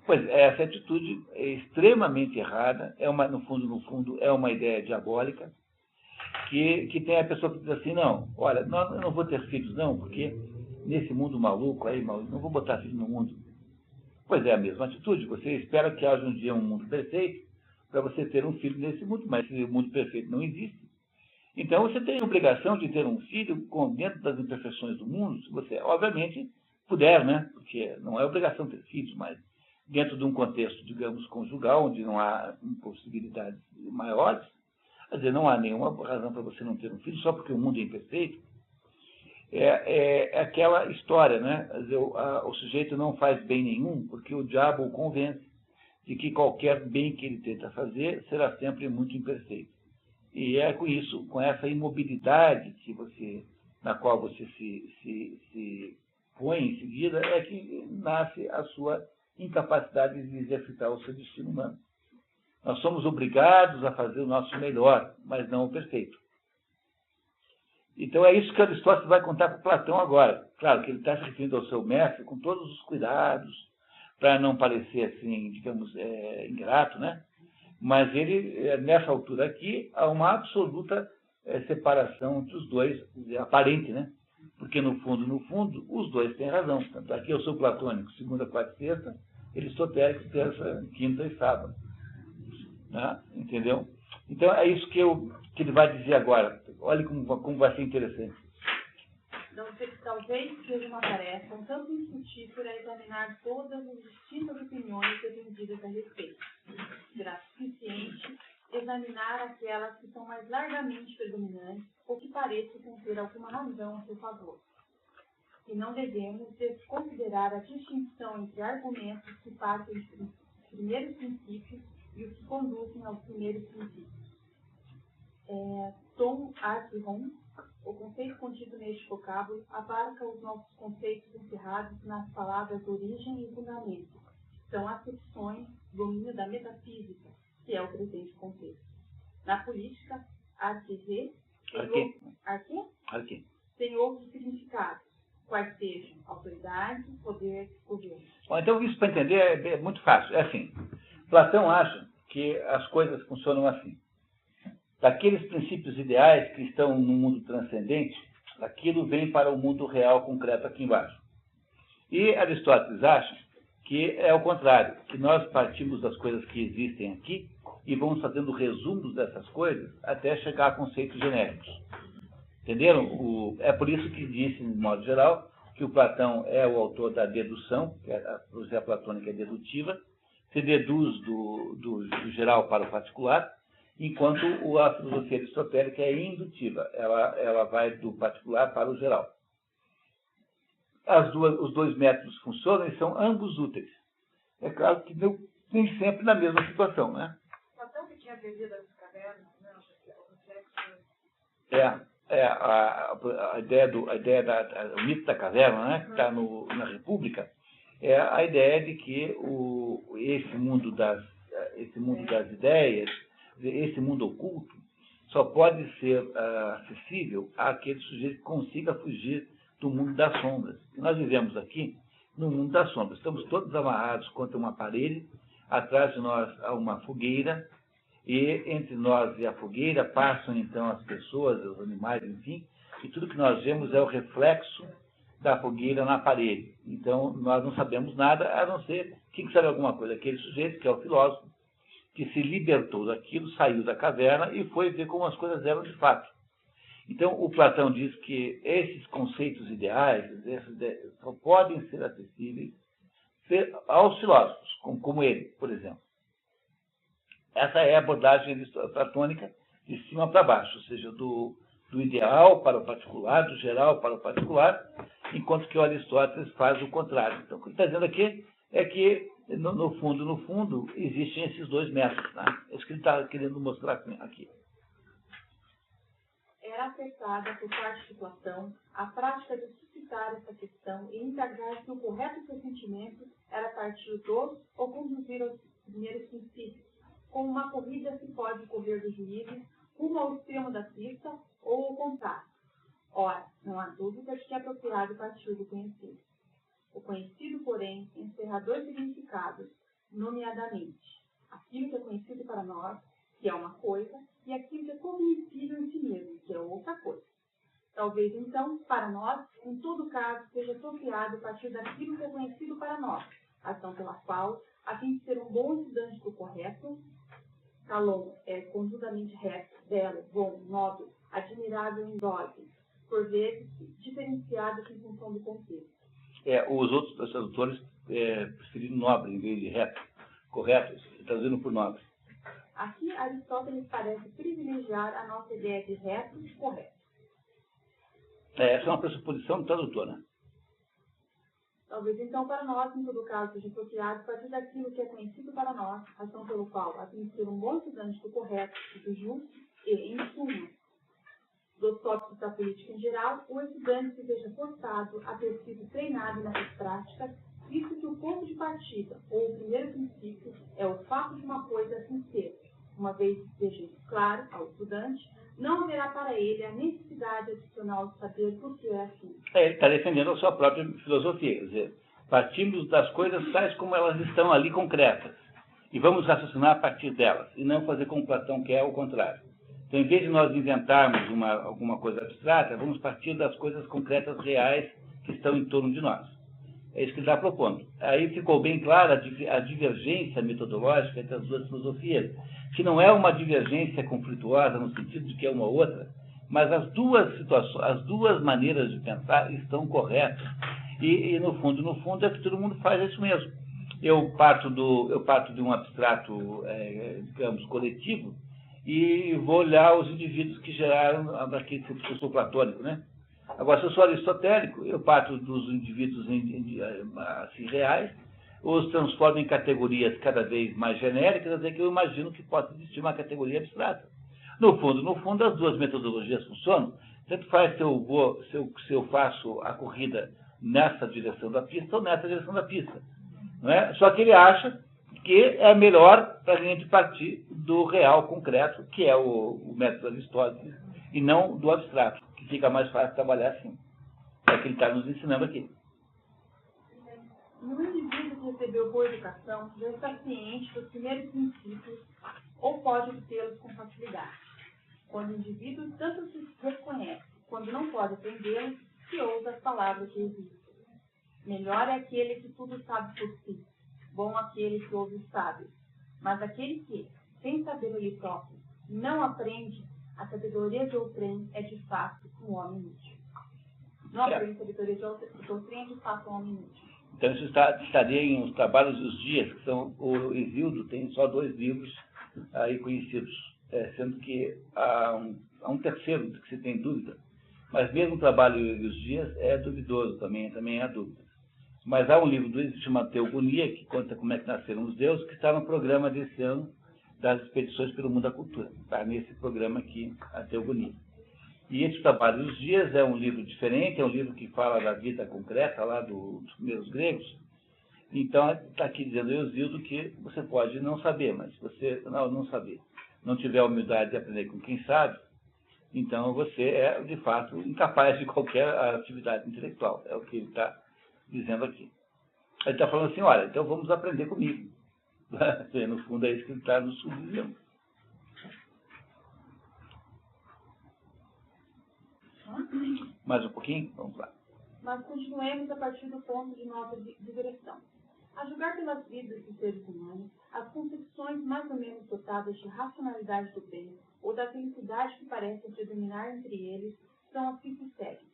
Pois, essa atitude é extremamente errada, no fundo, é uma ideia diabólica, que tem a pessoa que diz assim, não, olha, eu não vou ter filhos não, porque nesse mundo maluco aí, não vou botar filhos no mundo. Pois é a mesma atitude, você espera que haja um dia um mundo perfeito, para você ter um filho nesse mundo, mas esse mundo perfeito não existe. Então, você tem a obrigação de ter um filho dentro das imperfeições do mundo, se você, obviamente, puder, né? Porque não é obrigação ter filhos, mas dentro de um contexto, digamos, conjugal, onde não há possibilidades maiores, quer dizer, não há nenhuma razão para você não ter um filho, só porque o mundo é imperfeito. É aquela história, né? Quer dizer, o sujeito não faz bem nenhum, porque o diabo o convence de que qualquer bem que ele tenta fazer será sempre muito imperfeito. E é com isso, com essa imobilidade na qual você se põe em seguida, é que nasce a sua incapacidade de exercitar o seu destino humano. Nós somos obrigados a fazer o nosso melhor, mas não o perfeito. Então é isso que Aristóteles vai contar para Platão agora. Claro que ele está se referindo ao seu mestre com todos os cuidados, para não parecer assim, digamos, ingrato, né? Mas ele, nessa altura aqui, há uma absoluta separação entre os dois, aparente, né? Porque no fundo, os dois têm razão. Tanto aqui eu sou platônico, segunda, quarta e sexta, aristotélico, terça, quinta e sábado. Né? Entendeu? Então é isso que ele vai dizer agora. Olha como vai ser interessante. Então, talvez seja uma tarefa um tanto infrutífera examinar todas as distintas opiniões defendidas a respeito. Será suficiente examinar aquelas que são mais largamente predominantes ou que pareçam conter alguma razão a seu favor. E não devemos desconsiderar a distinção entre argumentos que partem dos primeiros princípios e os que conduzem aos primeiros princípios. Tom Archibald, o conceito contido neste vocábulo, abarca os nossos conceitos encerrados nas palavras origem e fundamento. São acepções do domínio da metafísica, que é o presente contexto. Na política, arquê tem outros significados, quais sejam autoridade, poder, governo. Bom, então isso para entender é muito fácil. É assim, Platão acha que as coisas funcionam assim. Daqueles princípios ideais que estão no mundo transcendente, aquilo vem para o mundo real concreto aqui embaixo. E Aristóteles acha que é o contrário, que nós partimos das coisas que existem aqui e vamos fazendo resumos dessas coisas até chegar a conceitos genéricos. Entenderam? É por isso que disse, de modo geral, que o Platão é o autor da dedução, que a filosofia platônica é dedutiva, se deduz do geral para o particular, enquanto a filosofia aristotélica é indutiva, ela vai do particular para o geral. Os dois métodos funcionam e são ambos úteis. É claro que nem sempre na mesma situação, né? Platão que tinha perdido as cavernas, né? A ideia o mito da caverna, né, que está na República, é a ideia de que esse mundo das ideias, esse mundo oculto, só pode ser acessível àquele sujeito que consiga fugir do mundo das sombras. E nós vivemos aqui no mundo das sombras. Estamos todos amarrados contra uma parede, atrás de nós há uma fogueira, e entre nós e a fogueira passam então as pessoas, os animais, enfim, e tudo que nós vemos é o reflexo da fogueira na parede. Então nós não sabemos nada, a não ser quem sabe alguma coisa, aquele sujeito que é o filósofo, que se libertou daquilo, saiu da caverna e foi ver como as coisas eram de fato. Então, o Platão diz que esses conceitos ideais, só podem ser acessíveis aos filósofos, como ele, por exemplo. Essa é a abordagem platônica de cima para baixo, ou seja, do ideal para o particular, do geral para o particular, enquanto que o Aristóteles faz o contrário. Então, o que ele está dizendo aqui é que, no fundo, existem esses dois métodos. Né? É isso que ele está querendo mostrar aqui. Era acertada por parte de Platão a prática de suscitar essa questão e indagar se o correto pressentimento era partir dos ou conduzir aos primeiros princípios. Como uma corrida se pode correr do juízo rumo ao extremo da pista ou ao contrário. Ora, não há dúvida de que é apropriado partir do conhecido. O conhecido, porém, encerra dois significados, nomeadamente aquilo que é conhecido para nós, que é uma coisa, e aquilo que é cognoscível em si mesmo, que é outra coisa. Talvez, então, para nós, em todo caso, seja apropriado partir daquilo que é conhecido para nós, ação pela qual, a fim de ser um bom estudante do correto, Calon é conjuntamente reto, belo, bom, nobre, admirável em dose, por vezes diferenciados em função do contexto. Os outros tradutores preferiram nobre em vez de reto, correto, traduzindo por nobre. Aqui, Aristóteles parece privilegiar a nossa ideia de reto e correto. Essa é uma pressuposição do tradutor, né? Talvez, então, para nós, em todo caso, seja apropriado partir daquilo que é conhecido para nós, razão pelo qual, a fim de ser um bom estudante do correto e do justo, e, em suma, dos tópicos da política em geral, o estudante se veja forçado a ter sido treinado nessas práticas visto que o ponto de partida, ou o primeiro princípio, é o fato de uma coisa assim ser, uma vez que seja isso claro ao estudante, não haverá para ele a necessidade adicional de saber por que é assim. Ele está defendendo a sua própria filosofia, quer dizer, partimos das coisas tais como elas estão ali concretas, e vamos raciocinar a partir delas, e não fazer como Platão quer, o contrário. Então, em vez de nós inventarmos alguma coisa abstrata, vamos partir das coisas concretas reais que estão em torno de nós. É isso que ele está propondo. Aí ficou bem clara a divergência metodológica entre as duas filosofias, que não é uma divergência conflituosa no sentido de que é uma ou outra, mas as duas situações, as duas maneiras de pensar estão corretas. E no fundo, é que todo mundo faz isso mesmo. Eu parto de um abstrato, digamos, coletivo, e vou olhar os indivíduos que geraram aquele discurso platônico, né? Agora, se eu sou aristotélico, eu parto dos indivíduos assim, reais, os transformo em categorias cada vez mais genéricas, até que eu imagino que possa existir uma categoria abstrata. No fundo, as duas metodologias funcionam. Tanto faz se eu faço a corrida nessa direção da pista ou nessa direção da pista. Não é? Só que ele acha que é melhor para a gente partir do real concreto, que é o método Aristóteles, e não do abstrato, que fica mais fácil trabalhar assim. É o que ele está nos ensinando aqui. No indivíduo que recebeu boa educação, já está ciente dos primeiros princípios ou pode obtê-los com facilidade. Quando o indivíduo tanto se reconhece, quando não pode aprendê-los, que ousa as palavras que existem. Melhor é aquele que tudo sabe por si, bom aquele que ouve os sábios. Mas aquele que, sem saber ele próprio, não aprende, a sabedoria de outrem é de fato um homem inútil. Não aprende a sabedoria de outrem é de fato um homem inútil. Então, isso estaria em Os Trabalhos dos Dias, que são, o Hesíodo tem só 2 livros aí conhecidos, sendo que há um terceiro que se tem dúvida. Mas mesmo o Trabalho dos Dias é duvidoso, também há dúvida. Mas há um livro do Hesíodo chamado Teogonia, que conta como é que nasceram os deuses, que está no programa desse ano das expedições pelo mundo da cultura. Está nesse programa aqui, a Teogonia. E esse Trabalho dos Dias é um livro diferente, é um livro que fala da vida concreta lá dos primeiros gregos. Então, está aqui dizendo Hesíodo que você pode não saber, mas se você não saber, não tiver a humildade de aprender com quem sabe, então você é, de fato, incapaz de qualquer atividade intelectual. É o que ele está dizendo aqui. Ele está falando assim, olha, então vamos aprender comigo. No fundo, é isso que ele está nos dizendo. Mais um pouquinho? Vamos lá. Mas continuemos a partir do ponto de nossa digressão. A julgar pelas vidas dos seres humanos, as concepções mais ou menos dotadas de racionalidade do bem ou da felicidade que parece predominar entre eles são as que se seguem.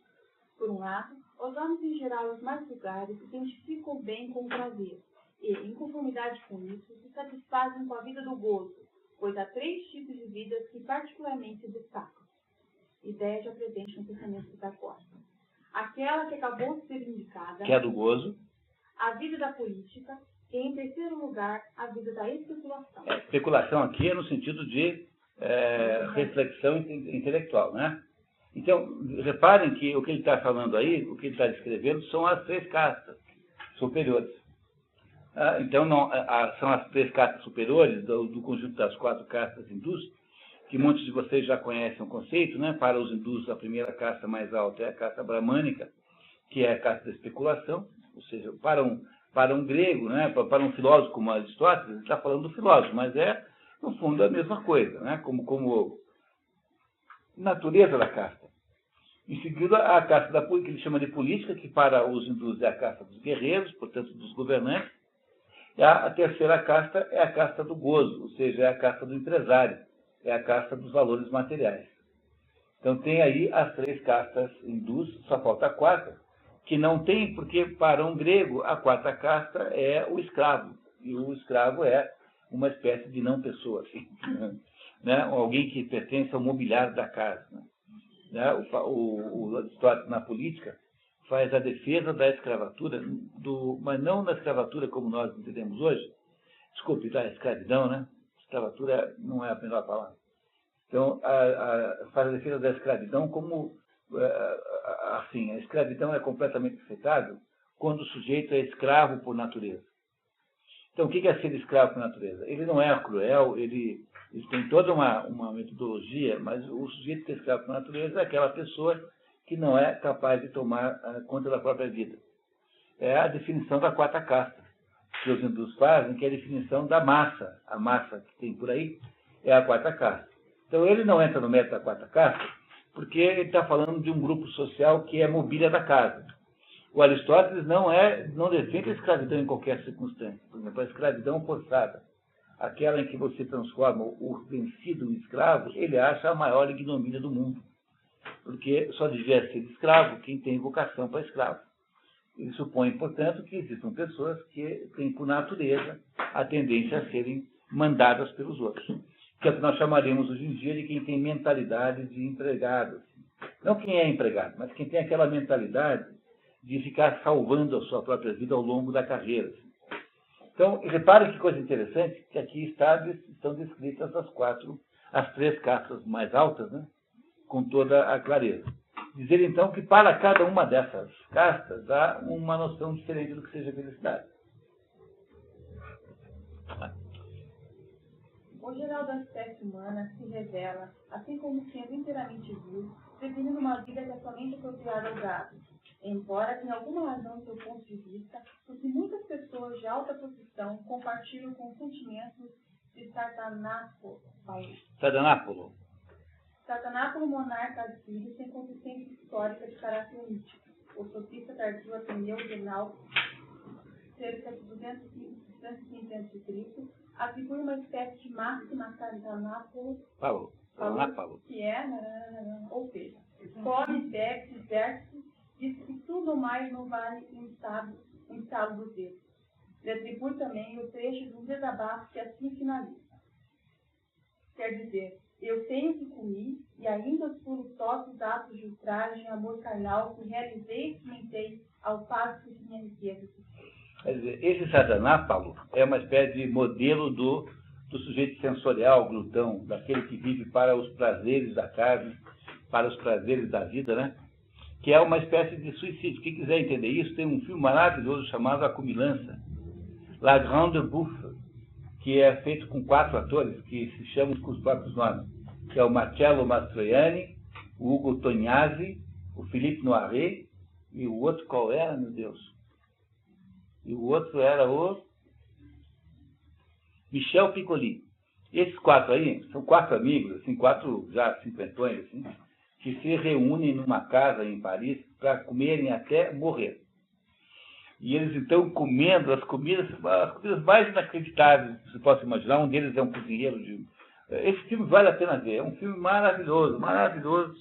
Por um lado, os homens em geral, os mais vulgares, identificam o bem com o prazer e, em conformidade com isso, se satisfazem com a vida do gozo, pois há 3 tipos de vidas que particularmente se destacam. Ideia já presente no pensamento pitagórico. Aquela que acabou de ser indicada, que é do gozo, a vida da política, e, em terceiro lugar, a vida da especulação. Especulação aqui é no sentido de reflexão intelectual, né? Então, reparem que o que ele está falando aí, o que ele está descrevendo, são as 3 castas superiores. Então, são as 3 castas superiores do conjunto das 4 castas hindus, que muitos de vocês já conhecem o conceito, né? Para os hindus, a primeira casta mais alta é a casta bramânica, que é a casta da especulação, ou seja, para um grego, né? Para um filósofo como Aristóteles, ele está falando do filósofo, mas é, no fundo, a mesma coisa, né? Como natureza da casta. Em seguida, a casta da política, que ele chama de política, que para os hindus é a casta dos guerreiros, portanto, dos governantes. E a terceira casta é a casta do gozo, ou seja, é a casta do empresário, é a casta dos valores materiais. Então, tem aí as 3 castas hindus, só falta a 4ª, que não tem, porque para um grego, a 4ª casta é o escravo, e o escravo é uma espécie de não-pessoa, assim, né? Alguém que pertence ao mobiliário da casa. Né? O Aristóteles, na política, faz a defesa da escravatura, mas não da escravatura como nós entendemos hoje, desculpe, da escravidão, né? Escravatura não é a melhor palavra. Então, faz a defesa da escravidão como, assim, a escravidão é completamente aceitável quando o sujeito é escravo por natureza. Então, o que é ser escravo por natureza? Ele não é cruel, ele tem toda uma metodologia, mas o sujeito que é escravo por natureza é aquela pessoa que não é capaz de tomar conta da própria vida. É a definição da quarta casta que os hindus fazem, que é a definição da massa. A massa que tem por aí é a quarta casta. Então, ele não entra no mérito da quarta casta porque ele está falando de um grupo social que é mobília da casa. O Aristóteles não defende a escravidão em qualquer circunstância. Por exemplo, a escravidão forçada, aquela em que você transforma o vencido em escravo, ele acha a maior ignomínia do mundo. Porque só devia ser escravo quem tem vocação para escravo. Ele supõe, portanto, que existam pessoas que têm, por natureza, a tendência a serem mandadas pelos outros. Que é o que nós chamaríamos hoje em dia de quem tem mentalidade de empregado. Não quem é empregado, mas quem tem aquela mentalidade de ficar salvando a sua própria vida ao longo da carreira. Então, repare que coisa interessante, que aqui estão descritas as 3 castas mais altas, né, com toda a clareza. Dizer, então, que para cada uma dessas castas há uma noção diferente do que seja felicidade. O geral da espécie humana se revela, assim como sendo inteiramente vil, definindo uma vida que é somente apropriada ao gado, embora tenha alguma razão do seu ponto de vista, porque muitas pessoas de alta posição compartilham com os sentimentos de Sardanápolo. Sardanápolo, monarca assírio, sem consistência histórica de caráter mítico. O sofista tardio Ateneu de Nauco, cerca de 250 a.C., atribui uma espécie de máxima a Sardanápolo, que é, ou seja, come, bebe, diverte, diz que tudo mais não vale um estalo do dedo. Ele atribui também o trecho de um desabafo que assim finaliza. Quer dizer, eu tenho que comer, e ainda os puros toques atos de ultraje e amor carnal que realizei e experimentei ao passo que minha riqueza. Quer dizer, esse Sardanápalo é uma espécie de modelo do sujeito sensorial, glutão, daquele que vive para os prazeres da carne, para os prazeres da vida, né? Que é uma espécie de suicídio. Quem quiser entender isso, tem um filme maravilhoso chamado A Comilança, La Grande Bouffe, que é feito com 4 atores que se chamam com os próprios nomes, que é o Marcello Mastroianni, o Ugo Tognazzi, o Philippe Noiret, e o outro qual era, meu Deus? E o outro era o Michel Piccoli. Esses 4 aí são 4 amigos, assim, 4 já cinquentões, assim, que se reúnem numa casa em Paris para comerem até morrer. E eles, então, comendo as comidas mais inacreditáveis que você possa imaginar. Um deles é um cozinheiro de... Esse filme vale a pena ver. É um filme maravilhoso, maravilhoso.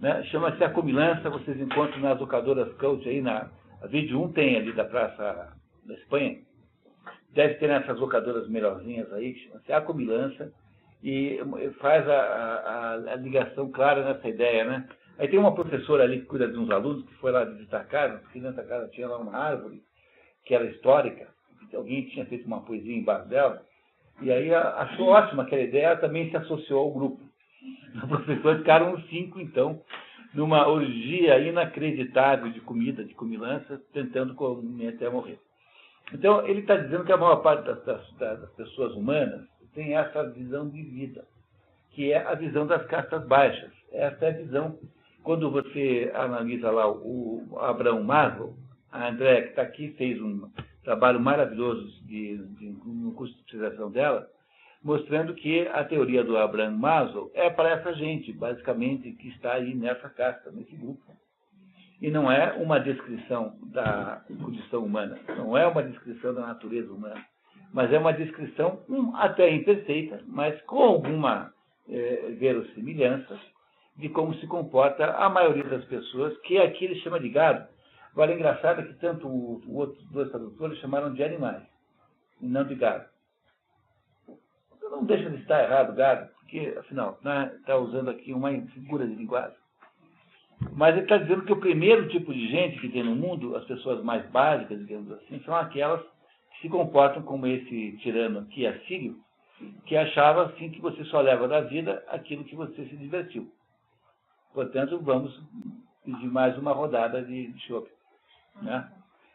Né? Chama-se A Comilança. Vocês encontram nas locadoras Cult aí. A Vídeo 1 tem ali da Praça da Espanha. Deve ter nessas locadoras melhorzinhas aí. Chama-se A Comilança. E faz a ligação clara nessa ideia, né? Aí tem uma professora ali que cuida de uns alunos que foi lá visitar a casa, porque dentro da casa tinha lá uma árvore que era histórica, que alguém tinha feito uma poesia embaixo dela, e aí achou ótima aquela ideia, ela também se associou ao grupo. Os professores ficaram os 5, então, numa orgia inacreditável de comida, de comilança, tentando comer até morrer. Então, ele está dizendo que a maior parte das pessoas humanas tem essa visão de vida, que é a visão das castas baixas. Essa é a visão. Quando você analisa lá o Abraham Maslow, a Andréa, que está aqui, fez um trabalho maravilhoso no curso de especialização dela, mostrando que a teoria do Abraham Maslow é para essa gente, basicamente, que está aí nessa casta, nesse grupo. E não é uma descrição da condição humana, não é uma descrição da natureza humana, mas é uma descrição até imperfeita, mas com alguma verossimilhança, de como se comporta a maioria das pessoas, que aqui ele chama de gado. Agora, é engraçado que tanto os outros 2 tradutores chamaram de animais, e não de gado. Não deixa de estar errado, gado, porque, afinal, está usando aqui uma figura de linguagem. Mas ele está dizendo que o primeiro tipo de gente que tem no mundo, as pessoas mais básicas, digamos assim, são aquelas que se comportam como esse tirano aqui, assírio, que achava assim que você só leva da vida aquilo que você se divertiu. Portanto, vamos pedir mais uma rodada de chopp. Né?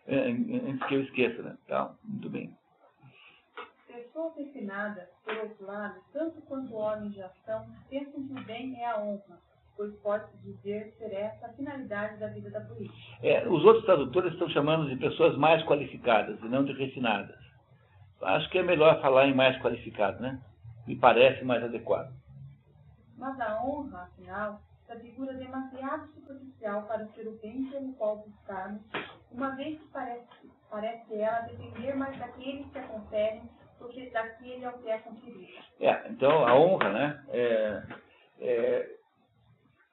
antes que eu esqueça, né? Então, muito bem. Pessoas refinadas, por outro lado, tanto quanto homens de ação, pensam que o bem é a honra, pois pode-se dizer ser essa a finalidade da vida da política. Os outros tradutores estão chamando de pessoas mais qualificadas e não de refinadas. Acho que é melhor falar em mais qualificado, né? Me parece mais adequado. Mas a honra, afinal, se figura demasiado superficial para ser o bem pelo qual buscarmos, uma vez que parece ela depender mais daqueles que a conferem do que daquele ao que é conferido. Então, a honra, né?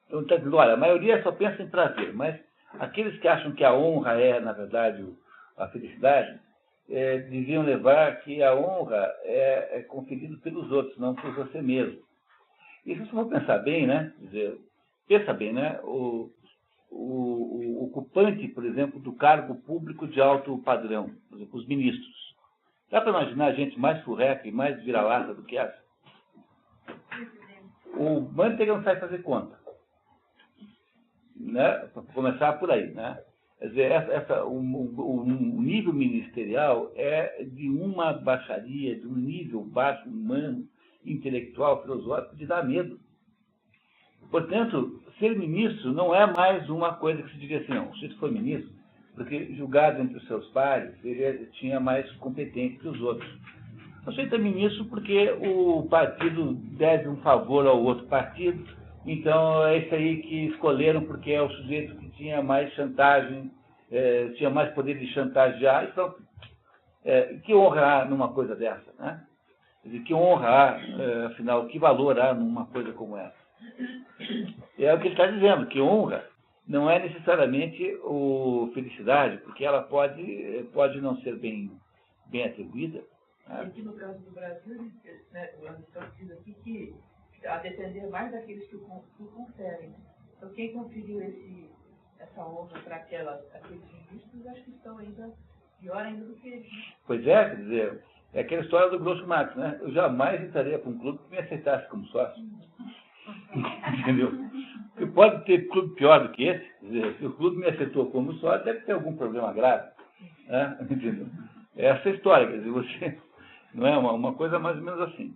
Então, está dizendo, olha, a maioria só pensa em prazer, mas aqueles que acham que a honra é, na verdade, a felicidade, deviam levar que a honra é conferida pelos outros, não por você mesmo. E se você for pensar bem, né? Quer dizer, pensa bem, né? O ocupante, por exemplo, do cargo público de alto padrão, por exemplo, os ministros. Dá para imaginar gente mais furreca e mais vira-lata do que essa? O Manteiga não sabe fazer conta. Né? Para começar por aí, né? Quer dizer, o nível ministerial é de uma baixaria, de um nível baixo, humano, intelectual, filosófico, de dar medo. Portanto, ser ministro não é mais uma coisa que se diga assim, não, se foi ministro, porque julgado entre os seus pares, ele tinha mais competência que os outros. Você é ministro porque o partido deve um favor ao outro partido, então é esse aí que escolheram porque é o sujeito que tinha mais chantagem, tinha mais poder de chantagear, então, que honra há numa coisa dessa, né? Quer dizer, que honra há, afinal, que valor há numa coisa como essa? É o que ele está dizendo, que honra não é necessariamente felicidade, porque ela pode não ser bem atribuída. Aqui no caso do Brasil, né, o Anderson diz aqui que a depender mais daqueles que o conferem. Então, quem conferiu essa honra para aqueles ministros, acho que estão ainda pior ainda do que eles. Pois é, quer dizer, é aquela história do Groucho Marx, né? Eu jamais entraria para um clube que me aceitasse como sócio. Entendeu? Porque pode ter clube pior do que esse. Quer dizer, se o clube me aceitou como sócio, deve ter algum problema grave. Né? Entendeu? É essa história, quer dizer, você... Não é uma coisa mais ou menos assim.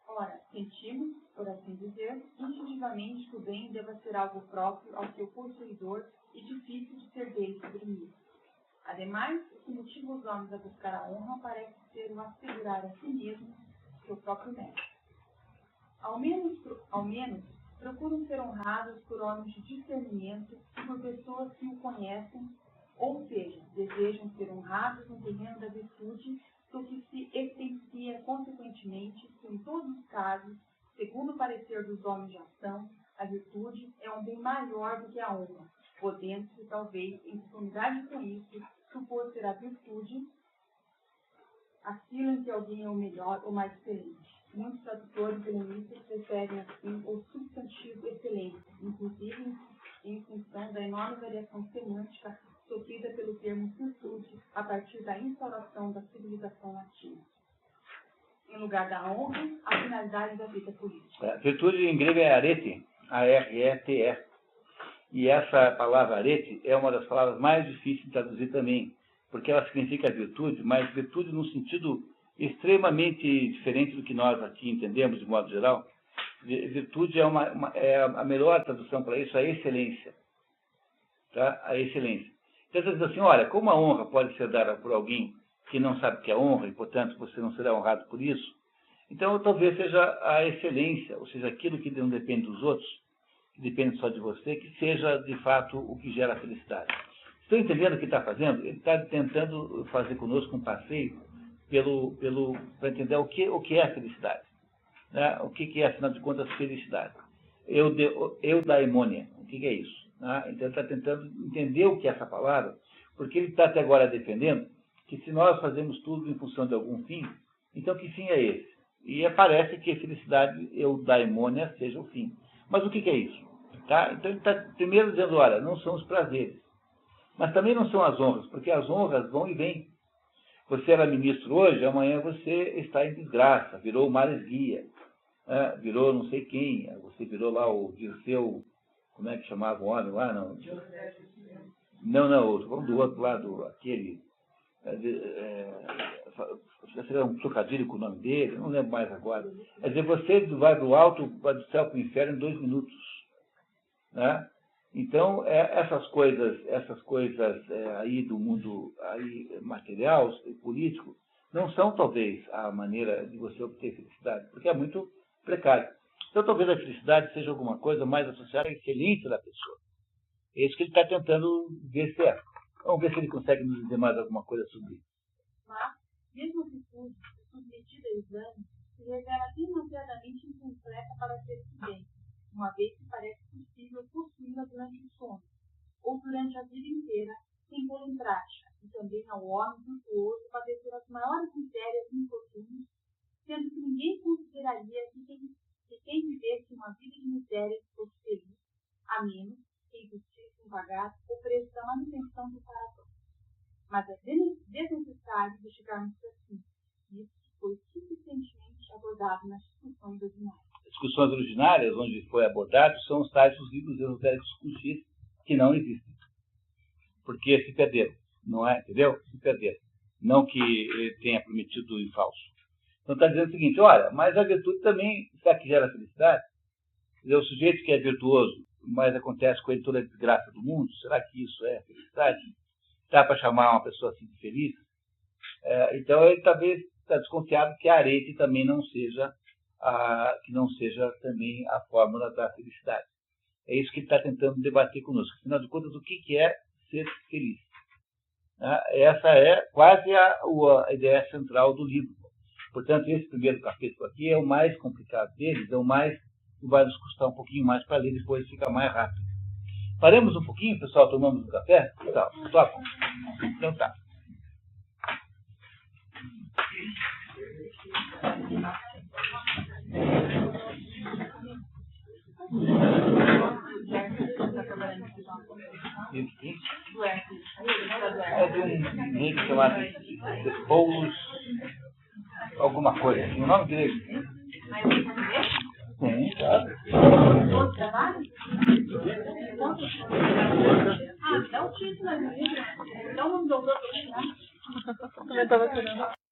Ora, sentimos, por assim dizer, instintivamente que o bem deva ser algo próprio ao seu possuidor e difícil de ser dele suprimido. Ademais, o que motiva os homens a buscar a honra parece ser o assegurar a si mesmo seu próprio mérito. Ao menos, procuram ser honrados por homens de discernimento e por pessoas que o conhecem, ou seja, desejam ser honrados no terreno da virtude, do que se evidencia consequentemente que, em todos os casos, segundo o parecer dos homens de ação, a virtude é um bem maior do que a honra, podendo-se, talvez, em conformidade com isso, supor ser a virtude aquilo em que alguém é o melhor ou mais excelente. Muitos tradutores helenistas preferem, assim, o substantivo excelência, inclusive em função da enorme variação semântica sofrida pelo termo virtude a partir da instauração da civilização latina. Em lugar da honra, a finalidade da vida política. Virtude em grego é arete, A-R-E-T-E. E essa palavra arete é uma das palavras mais difíceis de traduzir também, porque ela significa virtude, mas virtude num sentido extremamente diferente do que nós aqui entendemos, de modo geral. Virtude é a melhor tradução para isso, a excelência. Tá? A excelência. Então, você diz assim, olha, como a honra pode ser dada por alguém que não sabe o que é honra, e, portanto, você não será honrado por isso, então talvez seja a excelência, ou seja, aquilo que não depende dos outros, que depende só de você, que seja, de fato, o que gera a felicidade. Estão entendendo o que está fazendo? Ele está tentando fazer conosco um passeio para entender o que é a felicidade. Né? O que é, afinal de contas, felicidade. Eudaimonia. O que é isso? Né? Então, ele está tentando entender o que é essa palavra, porque ele está até agora defendendo que se nós fazemos tudo em função de algum fim, então que fim é esse? E parece que a felicidade, eudaimonia, seja o fim. Mas o que é isso? Tá? Então, ele está primeiro dizendo, olha, não são os prazeres. Mas também não são as honras, porque as honras vão e vêm. Você era ministro hoje, amanhã você está em desgraça, virou o Mares Guia, né? Virou não sei quem, você virou lá o Dirceu, como é que chamava o homem lá? Não? Não, estou falando do outro lado, aquele. Será um trocadilho com o nome dele, não lembro mais agora. Quer dizer, você vai do alto, vai do céu para o inferno em 2 minutos. Né? Então, essas coisas aí do mundo aí, material e político não são, talvez, a maneira de você obter felicidade, porque é muito precário. Então, talvez a felicidade seja alguma coisa mais associada à excelência da pessoa. É isso que ele está tentando ver se é. Vamos ver se ele consegue nos dizer mais alguma coisa sobre isso. Mas, mesmo a atitude submetida ao exame, se revela demasiadamente incompleta para ser evidente, uma vez que parece possível possuí-la durante o sono, ou durante a vida inteira, sem pôr em prática, e também ao homem virtuoso padecer as maiores misérias e infortúnios, sendo que ninguém consideraria que quem vivesse uma vida de miséria fosse feliz, a menos que existisse em pagar o preço da manutenção do coração. Mas é desnecessário investigarmos assim. Isso foi suficientemente abordado nas discussões ordinárias. As discussões originárias, onde foi abordado, são os tais dos livros esotéricos cultistas que não existem. Porque se perderam, não é? Entendeu? Se perderam. Não que ele tenha prometido em falso. Então está dizendo o seguinte, olha, mas a virtude também, será que gera felicidade? Quer dizer, o sujeito que é virtuoso, mas acontece com ele toda a desgraça do mundo, será que isso é felicidade? Dá para chamar uma pessoa assim de feliz? Então ele talvez está desconfiado que a arete também não seja também a fórmula da felicidade. É isso que ele está tentando debater conosco. Afinal de contas, o que é ser feliz? Essa é quase a ideia central do livro. Portanto, esse primeiro capítulo aqui é o mais complicado deles, é o mais que vai nos custar um pouquinho mais para ler, depois fica mais rápido. Paremos um pouquinho, pessoal, tomamos um café? Tá, topa. Então tá. Isso. É de um jeito chamado Paulus alguma coisa. O nome dele? Sim, claro. Dá o título, então não dou. Também estava querendo.